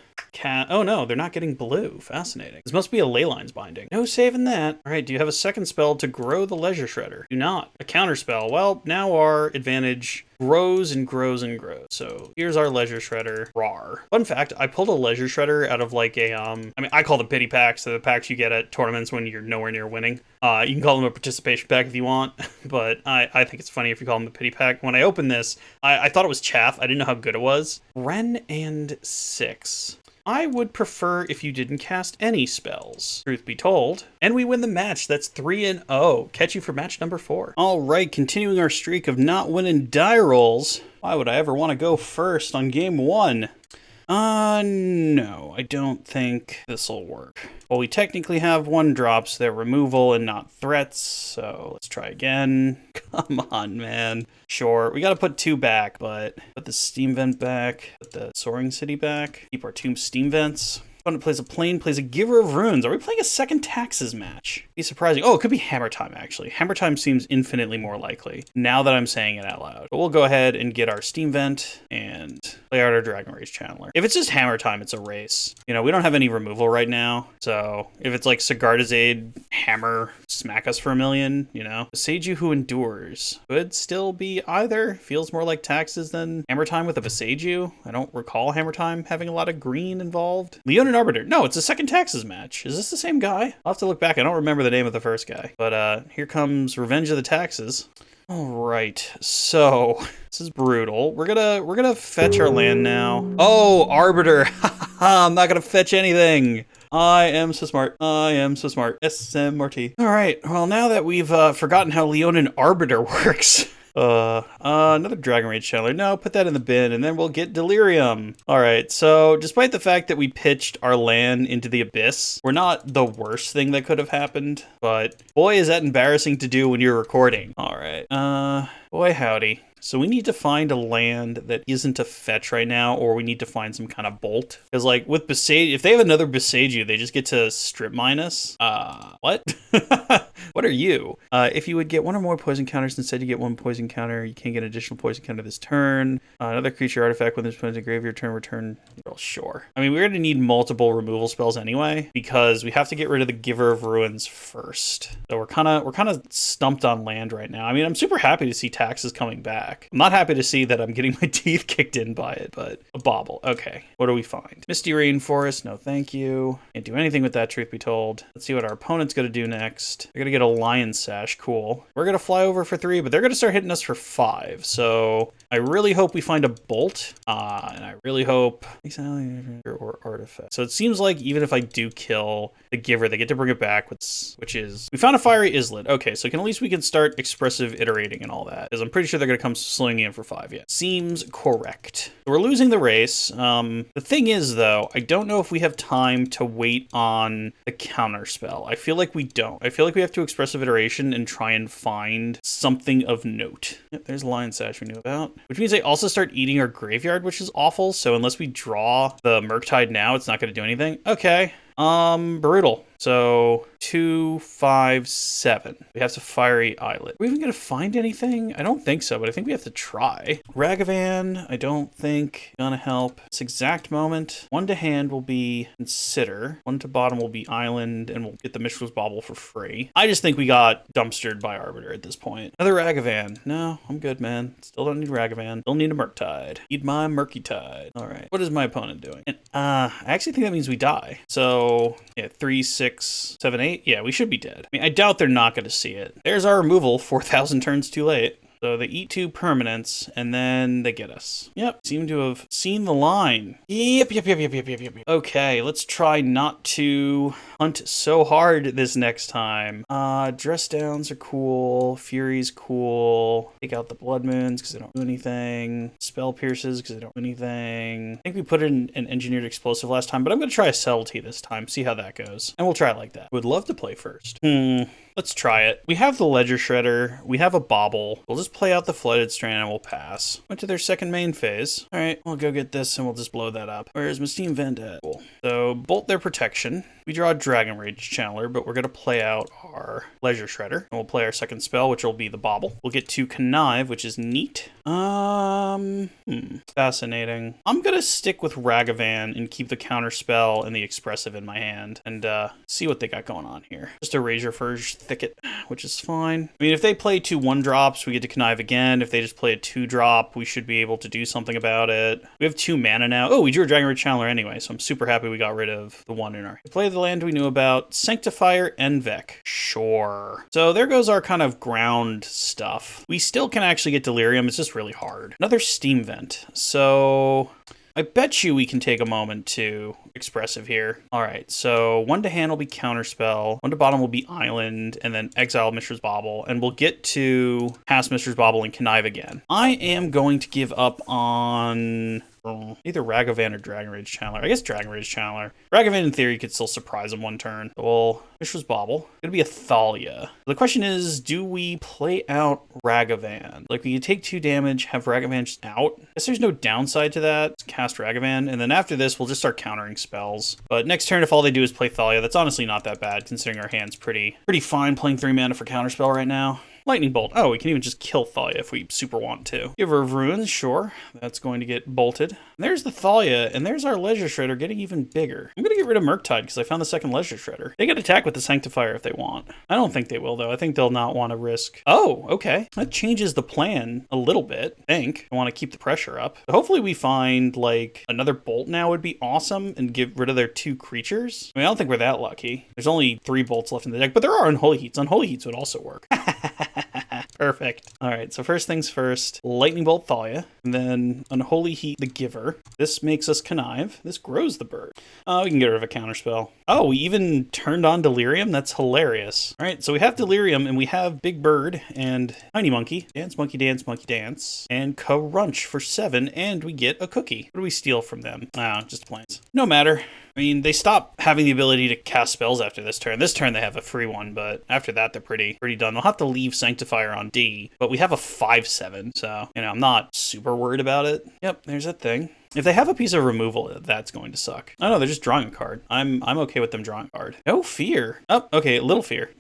Oh no, they're not getting blue. Fascinating. This must be a Leyline's Binding. No saving that. All right, do you have a second spell to grow the Leisure Shredder? Do not. A counter spell. Well, now our advantage grows and grows and grows. So here's our Leisure Shredder. Rar. Fun fact, I pulled a Leisure Shredder out of like a, I mean, I call them pity packs. So the packs you get at tournaments when you're nowhere near winning. You can call them a participation pack if you want, but I think it's funny if you call them a pity pack. When I opened this, I thought it was chaff. I didn't know how good it was. Ren and 6. I would prefer if you didn't cast any spells, truth be told. And we win the match. That's 3-0. Catch you for match number 4. All right, continuing our streak of not winning die rolls. Why would I ever want to go first on game 1? No, I don't think this'll work. Well, we technically have 1-drops. They're removal and not threats, so let's try again. Come on, man. Sure, we gotta put 2 back, but put the steam vent back, put the soaring city back, keep our 2 steam vents. Opponent plays a plane, plays a Giver of Runes. Are we playing a second Taxes match? Be surprising. Oh, it could be Hammer Time, actually. Hammer Time seems infinitely more likely, now that I'm saying it out loud. But we'll go ahead and get our Steam Vent and play out our Dragon Rage Channeler. If it's just Hammer Time, it's a race. You know, we don't have any removal right now, so if it's like Sigarda's Aid, Hammer, smack us for 1,000,000, you know? Beseiju Who Endures could still be either. Feels more like Taxes than Hammer Time with a Beseiju. I don't recall Hammer Time having a lot of green involved. Leonin Arbiter. No, it's a second Taxes match. Is this the same guy? I'll have to look back. I don't remember the name of the first guy. But here comes Revenge of the Taxes. All right, so this is brutal. We're gonna fetch our land now. Oh, Arbiter. I'm not gonna fetch anything. I am so smart. I am so smart. SMRT. All right. Well, now that we've forgotten how Leonin Arbiter works. Another Dragon Rage Channeler. No, put that in the bin, and then we'll get Delirium. Alright, so despite the fact that we pitched our land into the Abyss, we're not the worst thing that could have happened, but boy, is that embarrassing to do when you're recording. Alright, boy howdy. So we need to find a land that isn't a fetch right now, or we need to find some kind of bolt. Because like with Beseiju, if they have another Beseiju, they just get to strip mine us. What? What are you? If you would get 1 or more poison counters, instead you get 1 poison counter. You can't get an additional poison counter this turn. Another creature artifact when this opponent's in graveyard turn, return. Well, sure. I mean, we're going to need multiple removal spells anyway, because we have to get rid of the Giver of Ruins first. So we're kind of stumped on land right now. I mean, I'm super happy to see Taxes coming back. I'm not happy to see that I'm getting my teeth kicked in by it, but a bauble. Okay, what do we find? Misty Rainforest, no thank you. Can't do anything with that, truth be told. Let's see what our opponent's going to do next. They're going to get a Lion Sash, cool. We're going to fly over for 3, but they're going to start hitting us for 5. So I really hope we find a Bolt, and I really hope... or Artifact. So it seems like even if I do kill the Giver, they get to bring it back, which is... We found a Fiery Izzet. Okay, so at least we can start expressive iterating and all that, because I'm pretty sure they're going to come slinging in for 5. Yeah, seems correct. So we're losing the race. The thing is, though, I don't know if we have time to wait on the counter spell. I feel like we don't. I feel like we have to expressive iteration and try and find something of note. Yep, there's Lion Sash we knew about, which means they also start eating our graveyard, which is awful. So unless we draw the Murktide now, it's not going to do anything. Okay. Brutal. So 2, 5, 7. We have to Fiery Islet. Are we even gonna find anything? I don't think so, but I think we have to try. Ragavan, I don't think gonna help. This exact moment. 1 to hand will be Consider. 1 to bottom will be Island, and we'll get the Mishra's Bauble for free. I just think we got dumpstered by Arbiter at this point. Another Ragavan. No, I'm good, man. Still don't need Ragavan. Still need a Murktide. Need my Murktide. All right. What is my opponent doing? And, I actually think that means we die. So yeah, 3, 6, 7, 8. Yeah, we should be dead. I mean, I doubt they're not going to see it. There's our removal, 4,000 turns too late. So they eat 2 permanents, and then they get us. Yep, seem to have seen the line. Yep. Okay, let's try not to hunt so hard this next time. Dress Downs are cool. Fury's cool. Take out the Blood Moons because they don't do anything. Spell Pierces because they don't do anything. I think we put in an Engineered Explosive last time, but I'm going to try a Subtlety this time, see how that goes. And we'll try it like that. Would love to play first. Let's try it. We have the Ledger Shredder. We have a Bauble. We'll just play out the Flooded Strand and we'll pass. Went to their second main phase. All right, we'll go get this and we'll just blow that up. Where's my Steam Vent at? Cool. So bolt their protection. We draw a Dragon Rage Channeler, but we're going to play out our Leisure Shredder. And we'll play our second spell, which will be the Bauble. We'll get to Connive, which is neat. Fascinating. I'm going to stick with Ragavan and keep the counter spell and the expressive in my hand and see what they got going on here. Just a Razor Furge Thicket, which is fine. I mean, if they play 2 1-drops, we get to connive again. If they just play a 2-drop, we should be able to do something about it. We have 2 mana now. Oh, we drew a Dragon Rage Channeler anyway, so I'm super happy we got rid of the 1 in our... Play the land we knew about. Sanctifier and Vec. Sure. So there goes our kind of ground stuff. We still can actually get Delirium. It's just really hard. Another Steam Vent. So... I bet you we can take a moment to expressive here. All right, so 1 to hand will be Counterspell, 1 to bottom will be Island, and then Exile Mishra's Bauble, and we'll get to pass Mishra's Bauble and connive again. I am going to give up on... either Ragavan or Dragon Rage Channeler. I guess Dragon Rage Channeler. Ragavan, in theory, could still surprise him 1 turn. Well, Mishra's Bauble. It's gonna be a Thalia. The question is, do we play out Ragavan? Like, we could take 2 damage, have Ragavan just out. I guess there's no downside to that. Let's cast Ragavan, and then after this, we'll just start countering spells. But next turn, if all they do is play Thalia, that's honestly not that bad, considering our hand's pretty fine playing 3 mana for Counterspell right now. Lightning Bolt. Oh, we can even just kill Thalia if we super want to. Giver of Ruins, sure. That's going to get bolted. And there's the Thalia, and there's our Leisure Shredder getting even bigger. I'm going to get rid of Murktide because I found the second Leisure Shredder. They can attack with the Sanctifier if they want. I don't think they will, though. I think they'll not want to risk... Oh, okay. That changes the plan a little bit, I think. I want to keep the pressure up. But hopefully we find, like, another Bolt now would be awesome and get rid of their 2 creatures. I mean, I don't think we're that lucky. There's only 3 Bolts left in the deck, but there are Unholy Heats. Unholy Heats would also work. Perfect. All right, so first things first, Lightning Bolt Thalia, and then Unholy Heat the Giver. This makes us connive. This grows the bird. We can get rid of a counterspell. Oh, we even turned on Delirium? That's hilarious. All right, so we have Delirium, and we have Big Bird and Tiny Monkey. Dance, Monkey Dance, Monkey Dance. And Crunch for 7, and we get a cookie. What do we steal from them? Just plants. No matter. I mean, they stop having the ability to cast spells after this turn. This turn they have a free one, but after that they're pretty done. They'll have to leave Sanctifier on D, but we have a 5/7, so, I'm not super worried about it. Yep, there's that thing. If they have a piece of removal, that's going to suck. Oh no, they're just drawing a card. I'm okay with them drawing a card. No fear. Oh, okay, a little fear.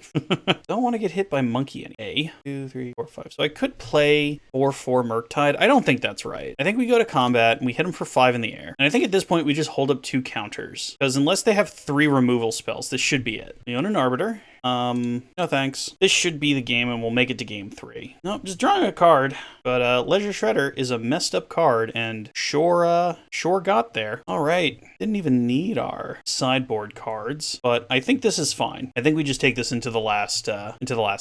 Don't want to get hit by monkey any. A, 2, 3, 4, 5. So I could play 4/4 Murktide. I don't think that's right. I think we go to combat and we hit them for 5 in the air. And I think at this point we just hold up 2 counters. Because unless they have 3 removal spells, this should be it. We own an Arbiter. No thanks. This should be the game and we'll make it to game 3. Nope, just drawing a card. But Leisure Shredder is a messed up card and sure got there. All right. Didn't even need our sideboard cards, but I think this is fine. I think we just take this into the last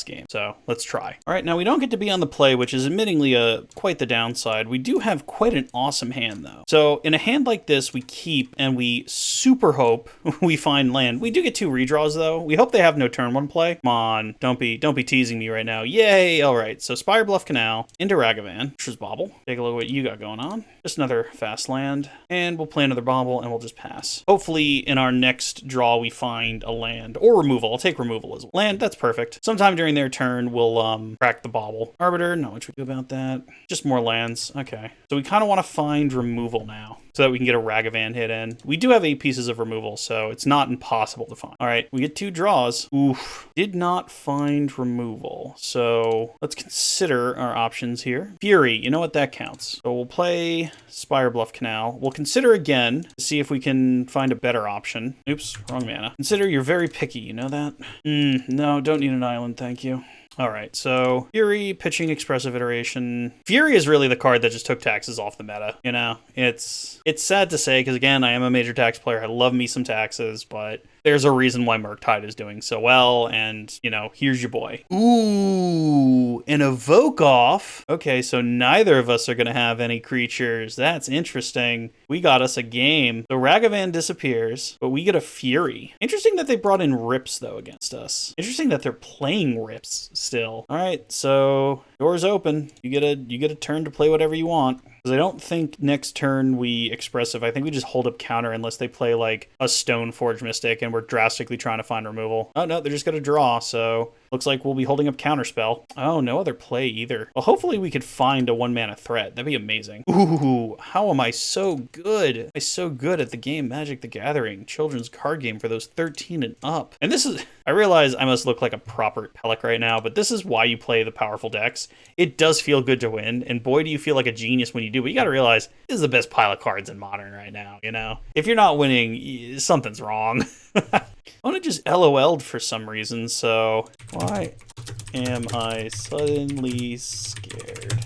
game. So let's try. All right, now we don't get to be on the play, which is admittingly quite the downside. We do have quite an awesome hand though. So in a hand like this, we keep and we super hope we find land. We do get 2 redraws though. We hope they have no turn 1 play. Come on, don't be teasing me right now. Yay! All right, so Spire Bluff Canal into Ragavan, Mishra's Bauble. Take a look at what you got going on. Just another fast land, and we'll play another Bauble, and we'll just pass. Hopefully, in our next draw, we find a land or removal. I'll take removal as well. Land, that's perfect. Sometime during their turn, we'll crack the Bauble. Arbiter, not much we do about that. Just more lands. Okay, so we kind of want to find removal now, so that we can get a Ragavan hit in. We do have 8 pieces of removal, so it's not impossible to find. All right, we get 2 draws. Oof, did not find removal. So let's consider our options here. Fury, you know what, that counts. So we'll play Spire Bluff Canal. We'll consider again to see if we can find a better option. Oops, wrong mana. Consider, you're very picky, you know that? No, don't need an island, thank you. All right, so Fury, pitching Expressive Iteration. Fury is really the card that just took taxes off the meta, It's sad to say, because again, I am a major tax player. I love me some taxes, but there's a reason why Murktide is doing so well, and, here's your boy. Ooh, an Evoke off. Okay, so neither of us are going to have any creatures. That's interesting. We got us a game. So Ragavan disappears, but we get a Fury. Interesting that they brought in Rips, though, against us. Interesting that they're playing Rips still. All right, so door's open. You get a turn to play whatever you want. Because I don't think next turn we Expressive. I think we just hold up counter unless they play like a Stoneforge Mystic and we're drastically trying to find removal. Oh no, they're just going to draw, so looks like we'll be holding up Counterspell. Oh, no other play either. Well, hopefully we could find a 1-mana threat. That'd be amazing. Ooh, how am I so good? I'm so good at the game Magic the Gathering, children's card game for those 13 and up. And this is, I realize I must look like a proper Pellic right now, but this is why you play the powerful decks. It does feel good to win, and boy, do you feel like a genius when you do. But you got to realize this is the best pile of cards in Modern right now, If you're not winning, something's wrong. Opponent just LOL'd for some reason, so why am I suddenly scared?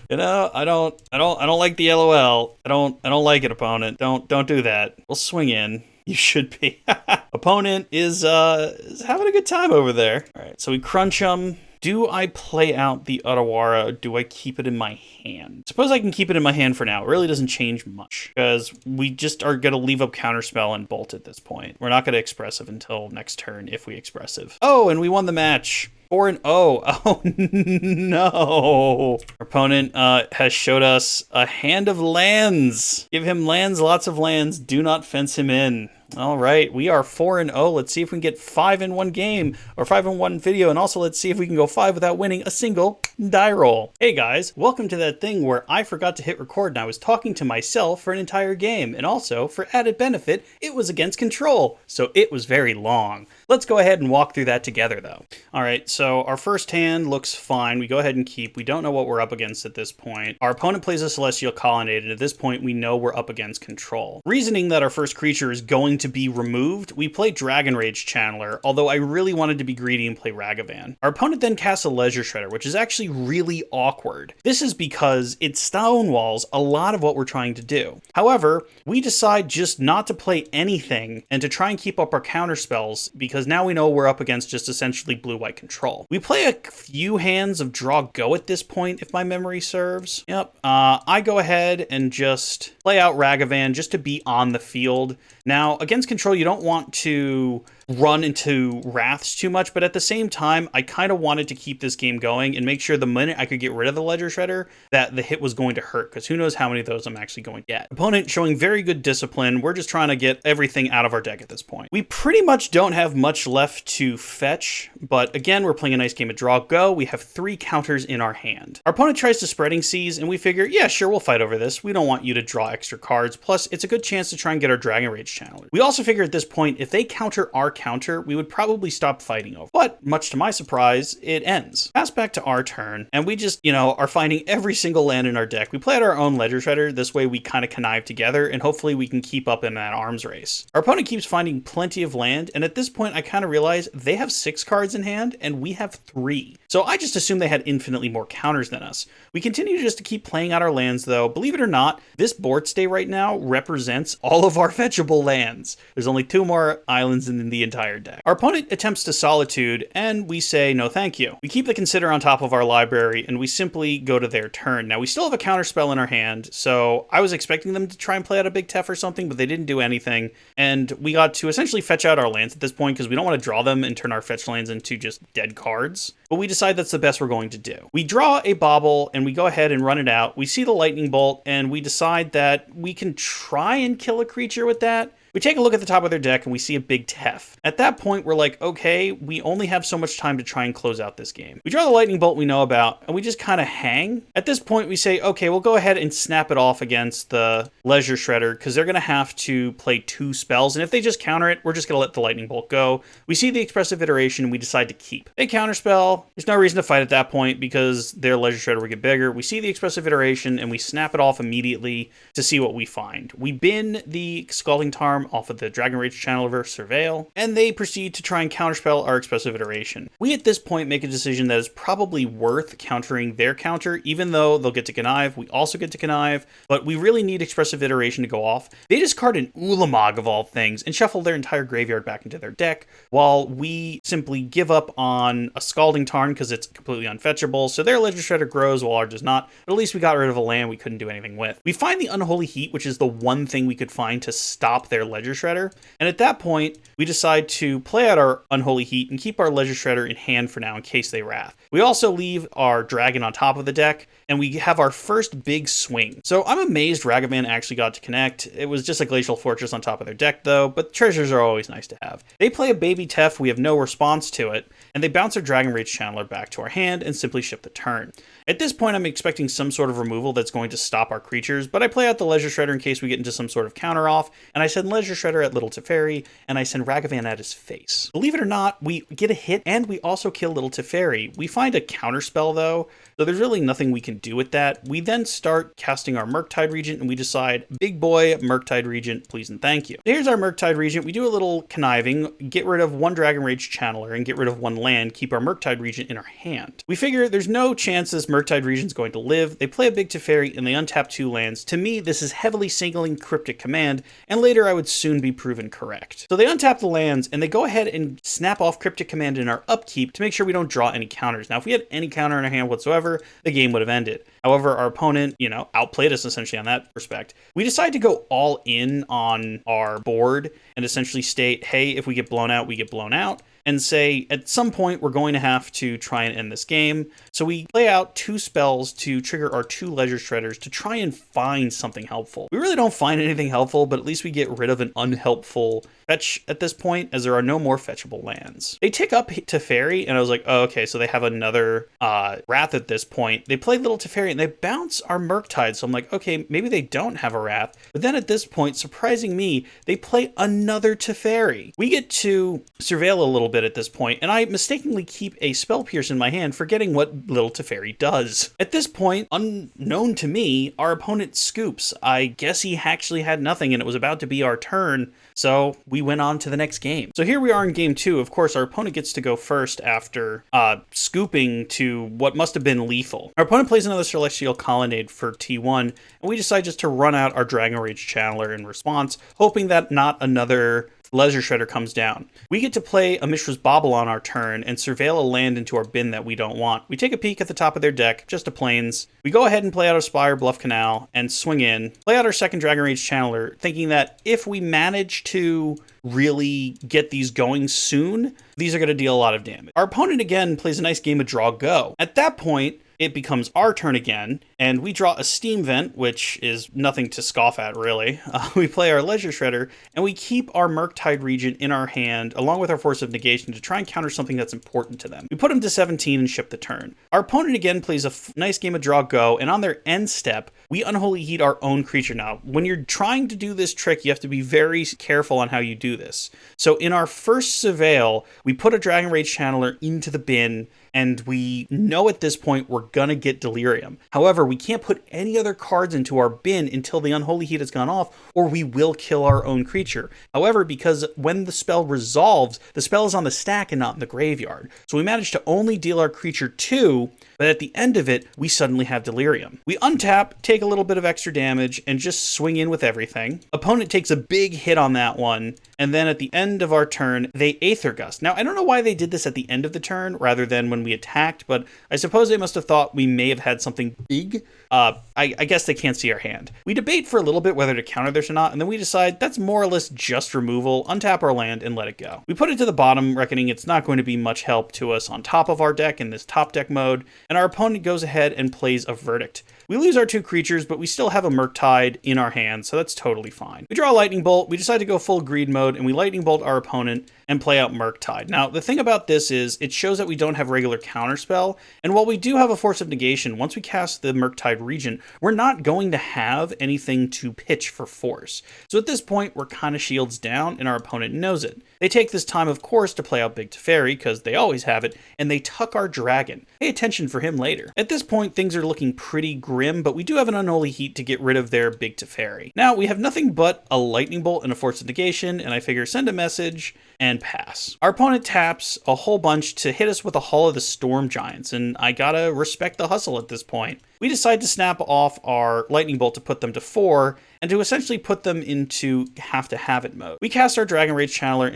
You know, I don't like the LOL. I don't like it, opponent. Don't do that. We'll swing in. You should be. Opponent is having a good time over there. All right, so we crunch them. Do I play out the Otawara, or do I keep it in my hand? Suppose I can keep it in my hand for now. It really doesn't change much, because we just are going to leave up Counterspell and Bolt at this point. We're not going to Expressive until next turn if we Expressive. Oh, and we won the match. 4-0. Oh, no. Our opponent has showed us a hand of lands. Give him lands, lots of lands. Do not fence him in. All right, we are 4-0. Let's see if we can get 5 in one game, or 5 in one video, and also let's see if we can go 5 without winning a single die roll. Hey guys, welcome to that thing where I forgot to hit record and I was talking to myself for an entire game, and also, for added benefit, it was against control, so it was very long. Let's go ahead and walk through that together though. All right, so our first hand looks fine. We go ahead and keep. We don't know what we're up against at this point. Our opponent plays a Celestial Colonnade, and at this point we know we're up against control. Reasoning that our first creature is going to be removed, we play Dragon Rage Channeler, although I really wanted to be greedy and play Ragavan. Our opponent then casts a Leisure Shredder, which is actually really awkward. This is because it stonewalls a lot of what we're trying to do. However, we decide just not to play anything and to try and keep up our counter spells, because now we know we're up against just essentially blue-white control. We play a few hands of Draw Go at this point, if my memory serves. Yep, I go ahead and just play out Ragavan just to be on the field. Now, against control, you don't want to run into Wraths too much, but at the same time, I kind of wanted to keep this game going and make sure the minute I could get rid of the Ledger Shredder, that the hit was going to hurt, because who knows how many of those I'm actually going to get. Opponent showing very good discipline. We're just trying to get everything out of our deck at this point. We pretty much don't have much left to fetch, but again, we're playing a nice game of Draw Go. We have 3 counters in our hand. Our opponent tries to Spreading Seas, and we figure, yeah, sure, we'll fight over this. We don't want you to draw extra cards, plus it's a good chance to try and get our Dragon Rage Channeler. We also figure at this point, if they counter our counter, we would probably stop fighting over. But much to my surprise, it ends. Pass back to our turn, and we just, are finding every single land in our deck. We play out our own Ledger Shredder. This way we kind of connive together, and hopefully we can keep up in that arms race. Our opponent keeps finding plenty of land, and at this point I kind of realize they have 6 cards in hand, and we have 3. So I just assumed they had infinitely more counters than us. We continue just to keep playing out our lands though. Believe it or not, this board state right now represents all of our fetchable lands. There's only 2 more islands in the entire deck. Our opponent attempts to Solitude, and we say no thank you. We keep the Consider on top of our library, and we simply go to their turn. Now we still have a counter spell in our hand, so I was expecting them to try and play out a Big Tef or something, but they didn't do anything, and we got to essentially fetch out our lands at this point because we don't want to draw them and turn our fetch lands into just dead cards. But we decide that's the best we're going to do. We draw a Bauble, and we go ahead and run it out. We see the Lightning Bolt, and we decide that we can try and kill a creature with that. We take a look at the top of their deck and we see a Big Tef. At that point, we're like, okay, we only have so much time to try and close out this game. We draw the Lightning Bolt we know about, and we just kind of hang. At this point, we say, okay, we'll go ahead and snap it off against the Leisure Shredder, because they're going to have to play 2 spells, and if they just counter it, we're just going to let the Lightning Bolt go. We see the Expressive Iteration, and we decide to keep. They counterspell. There's no reason to fight at that point, because their Leisure Shredder will get bigger. We see the Expressive Iteration, and we snap it off immediately to see what we find. We bin the Scalding Tarn off of the Dragon Rage Channeler Surveil, and they proceed to try and counterspell our Expressive Iteration. We at this point make a decision that is probably worth countering their counter, even though they'll get to connive, we also get to connive, but we really need Expressive Iteration to go off. They discard an Ulamog of all things and shuffle their entire graveyard back into their deck, while we simply give up on a Scalding Tarn because it's completely unfetchable, so their Ledger Shredder grows while ours does not, but at least we got rid of a land we couldn't do anything with. We find the Unholy Heat, which is the one thing we could find to stop their Ledger Shredder, and at that point, we decide to play out our Unholy Heat and keep our Leisure Shredder in hand for now in case they wrath. We also leave our dragon on top of the deck, and we have our first big swing. So I'm amazed Ragavan actually got to connect. It was just a Glacial Fortress on top of their deck though, but treasures are always nice to have. They play a Baby Tef, we have no response to it, and they bounce our Dragon Rage Channeler back to our hand and simply ship the turn. At this point, I'm expecting some sort of removal that's going to stop our creatures, but I play out the Leisure Shredder in case we get into some sort of counter off, and I send Leisure Shredder at Little Teferi, and I send Ragavan at his face. Believe it or not, we get a hit, and we also kill Little Teferi. We find a counter spell, though, so there's really nothing we can do with that. We then start casting our Murktide Regent, and we decide, big boy, Murktide Regent, please and thank you. So here's our Murktide Regent. We do a little conniving, get rid of one Dragon Rage Channeler, and get rid of one land, keep our Murktide Regent in our hand. We figure there's no chance this Murktide Regent's going to live. They play a big Teferi, and they untap 2 lands. To me, this is heavily signaling Cryptic Command, and later I would soon be proven correct. So they untap the lands, and they go ahead and snap off Cryptic Command in our upkeep to make sure we don't draw any counters. Now, if we had any counter in our hand whatsoever, the game would have ended. However, our opponent, outplayed us essentially on that respect. We decide to go all in on our board and essentially state, hey, if we get blown out, we get blown out. And say, at some point, we're going to have to try and end this game. So we play out 2 spells to trigger our 2 Leisure Shredders to try and find something helpful. We really don't find anything helpful, but at least we get rid of an unhelpful fetch at this point, as there are no more fetchable lands. They tick up Teferi, and I was like, oh, okay, so they have another Wrath at this point. They play Little Teferi, and they bounce our Murktide, so I'm like, okay, maybe they don't have a Wrath. But then at this point, surprising me, they play another Teferi. We get to surveil a little bit at this point, and I mistakenly keep a Spell Pierce in my hand, forgetting what Little Teferi does. At this point, unknown to me, our opponent scoops. I guess he actually had nothing, and it was about to be our turn, so we went on to the next game. So here we are in game 2. Of course, our opponent gets to go first after scooping to what must have been lethal. Our opponent plays another Celestial Colonnade for T1, and we decide just to run out our Dragon Rage Channeler in response, hoping that not another Leisure Shredder comes down. We get to play a Mishra's Bauble on our turn and surveil a land into our bin that we don't want. We take a peek at the top of their deck, just a plains. We go ahead and play out a Spire, Bluff Canal, and swing in. Play out our second Dragon Rage Channeler, thinking that if we manage to really get these going soon, these are going to deal a lot of damage. Our opponent again plays a nice game of Draw Go. At that point, it becomes our turn again, and we draw a Steam Vent, which is nothing to scoff at, really. We play our Leisure Shredder, and we keep our Murktide Regent in our hand, along with our Force of Negation, to try and counter something that's important to them. We put them to 17 and ship the turn. Our opponent again plays a nice game of Draw Go, and on their end step, we Unholy Heat our own creature. Now, when you're trying to do this trick, you have to be very careful on how you do this. So in our first Surveil, we put a Dragon Rage Channeler into the bin, and we know at this point we're gonna get Delirium. However, we can't put any other cards into our bin until the Unholy Heat has gone off, or we will kill our own creature. However, because when the spell resolves, the spell is on the stack and not in the graveyard. So we managed to only deal our creature 2, but at the end of it, we suddenly have Delirium. We untap, take a little bit of extra damage, and just swing in with everything. Opponent takes a big hit on that one, and then at the end of our turn, they Aether Gust. Now, I don't know why they did this at the end of the turn rather than when we attacked, but I suppose they must have thought we may have had something big. I guess they can't see our hand. We debate for a little bit whether to counter this or not, and then we decide that's more or less just removal, untap our land, and let it go. We put it to the bottom, reckoning it's not going to be much help to us on top of our deck in this top deck mode, and our opponent goes ahead and plays a Verdict. We lose our 2 creatures, but we still have a Murktide in our hand, so that's totally fine. We draw a Lightning Bolt, we decide to go full greed mode, and we Lightning Bolt our opponent and play out Murktide. Now, the thing about this is it shows that we don't have regular counterspell, and while we do have a Force of Negation, once we cast the Murktide Regent, we're not going to have anything to pitch for force. So at this point, we're kind of shields down, and our opponent knows it. They take this time, of course, to play out Big Teferi, because they always have it, and they tuck our dragon. Pay attention for him later. At this point, things are looking pretty grim, but we do have an Unholy Heat to get rid of their Big Teferi. Now, we have nothing but a Lightning Bolt and a Force of Negation, and I figure send a message and pass. Our opponent taps a whole bunch to hit us with a Hall of the Storm Giants, and I gotta respect the hustle at this point. We decide to snap off our Lightning Bolt to put them to 4, and to essentially put them into have to have it mode. We cast our Dragon Rage Channeler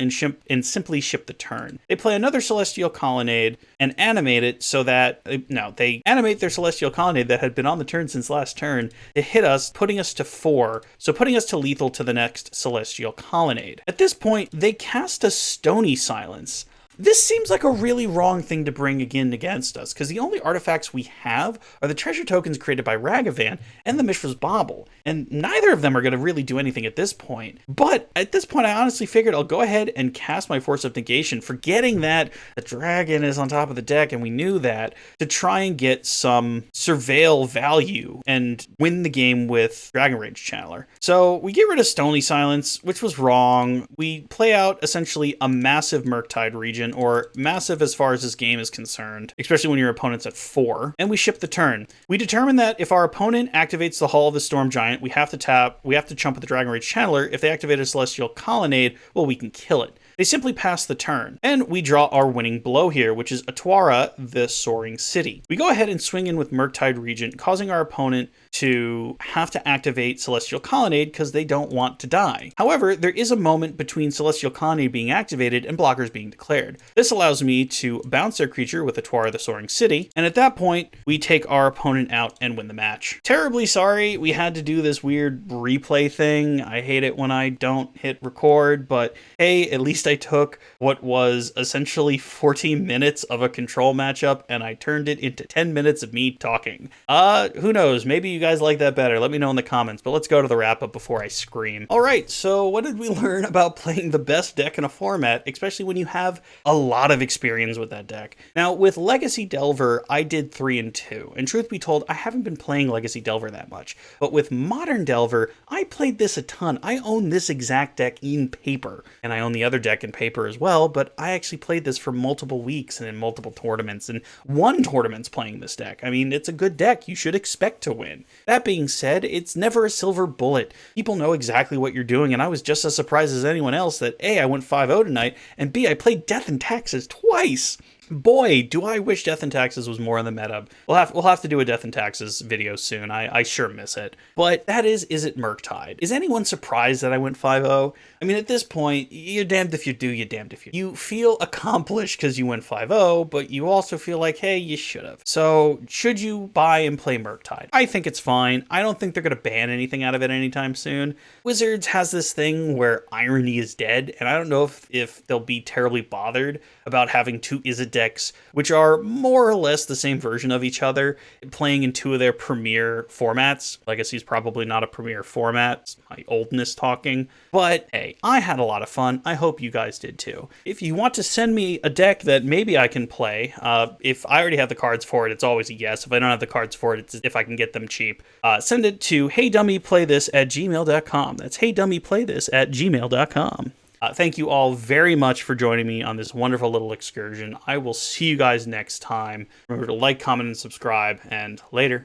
and simply ship the turn. They play another Celestial Colonnade and animate it so that, they animate their Celestial Colonnade that had been on the turn since last turn to hit us, putting us to 4, so putting us to lethal to the next Celestial Colonnade. At this point, they cast a Stony Silence. this seems like a really wrong thing to bring again against us, because the only artifacts we have are the treasure tokens created by Ragavan and the Mishra's Bauble, and neither of them are going to really do anything at this point. But at this point, I honestly figured I'll go ahead and cast my Force of Negation, forgetting that the dragon is on top of the deck, and we knew that, to try and get some surveil value and win the game with Dragon Rage Channeler. So we get rid of Stony Silence, which was wrong. We play out essentially a massive Murktide region, or massive as far as this game is concerned, especially when your opponent's at 4, and we ship the turn. We determine that if our opponent activates the Hall of the Storm Giant, we have to chump with the Dragon Rage Channeler. If they activate a Celestial Colonnade, well, we can kill it. They simply pass the turn, and we draw our winning blow here, which is Atwara, the Soaring City. We go ahead and swing in with Murktide Regent, causing our opponent to have to activate Celestial Colonnade because they don't want to die. However, there is a moment between Celestial Colonnade being activated and blockers being declared. This allows me to bounce their creature with Atwara, the Soaring City, and at that point, we take our opponent out and win the match. Terribly sorry we had to do this weird replay thing. I hate it when I don't hit record, but hey, at least I took what was essentially 14 minutes of a control matchup and I turned it into 10 minutes of me talking. Who knows? Maybe you guys like that better. Let me know in the comments, but let's go to the wrap up before I scream. All right, so what did we learn about playing the best deck in a format, especially when you have a lot of experience with that deck? Now, with Legacy Delver, I did 3 and 2, and truth be told, I haven't been playing Legacy Delver that much, but with Modern Delver, I played this a ton. I own this exact deck in paper, and I own the other deck in paper as well, but I actually played this for multiple weeks and in multiple tournaments, and won tournaments playing this deck. I mean, it's a good deck. You should expect to win. That being said, it's never a silver bullet. People know exactly what you're doing, and I was just as surprised as anyone else that A, I went 5-0 tonight, and B, I played Death and Taxes twice. Boy, do I wish Death and Taxes was more in the meta. We'll have to do a Death and Taxes video soon. I sure miss it. But that is Izzet Murktide. Is anyone surprised that I went 5-0? I mean, at this point, you're damned if you do, you're damned if you do. You feel accomplished because you went 5-0, but you also feel like, hey, you should have. So, should you buy and play Murktide? I think it's fine. I don't think they're going to ban anything out of it anytime soon. Wizards has this thing where irony is dead, and I don't know if they'll be terribly bothered about having 2 Izzet decks, which are more or less the same version of each other, playing in 2 of their premier formats. Legacy's probably not a premier format. It's my oldness talking. But hey, I had a lot of fun. I hope you guys did too. If you want to send me a deck that maybe I can play, if I already have the cards for it, it's always a yes. If I don't have the cards for it, it's if I can get them cheap. Send it to HeyDummyPlayThis@gmail.com. That's HeyDummyPlayThis@gmail.com. Thank you all very much for joining me on this wonderful little excursion. I will see you guys next time. Remember to like, comment, and subscribe, and later.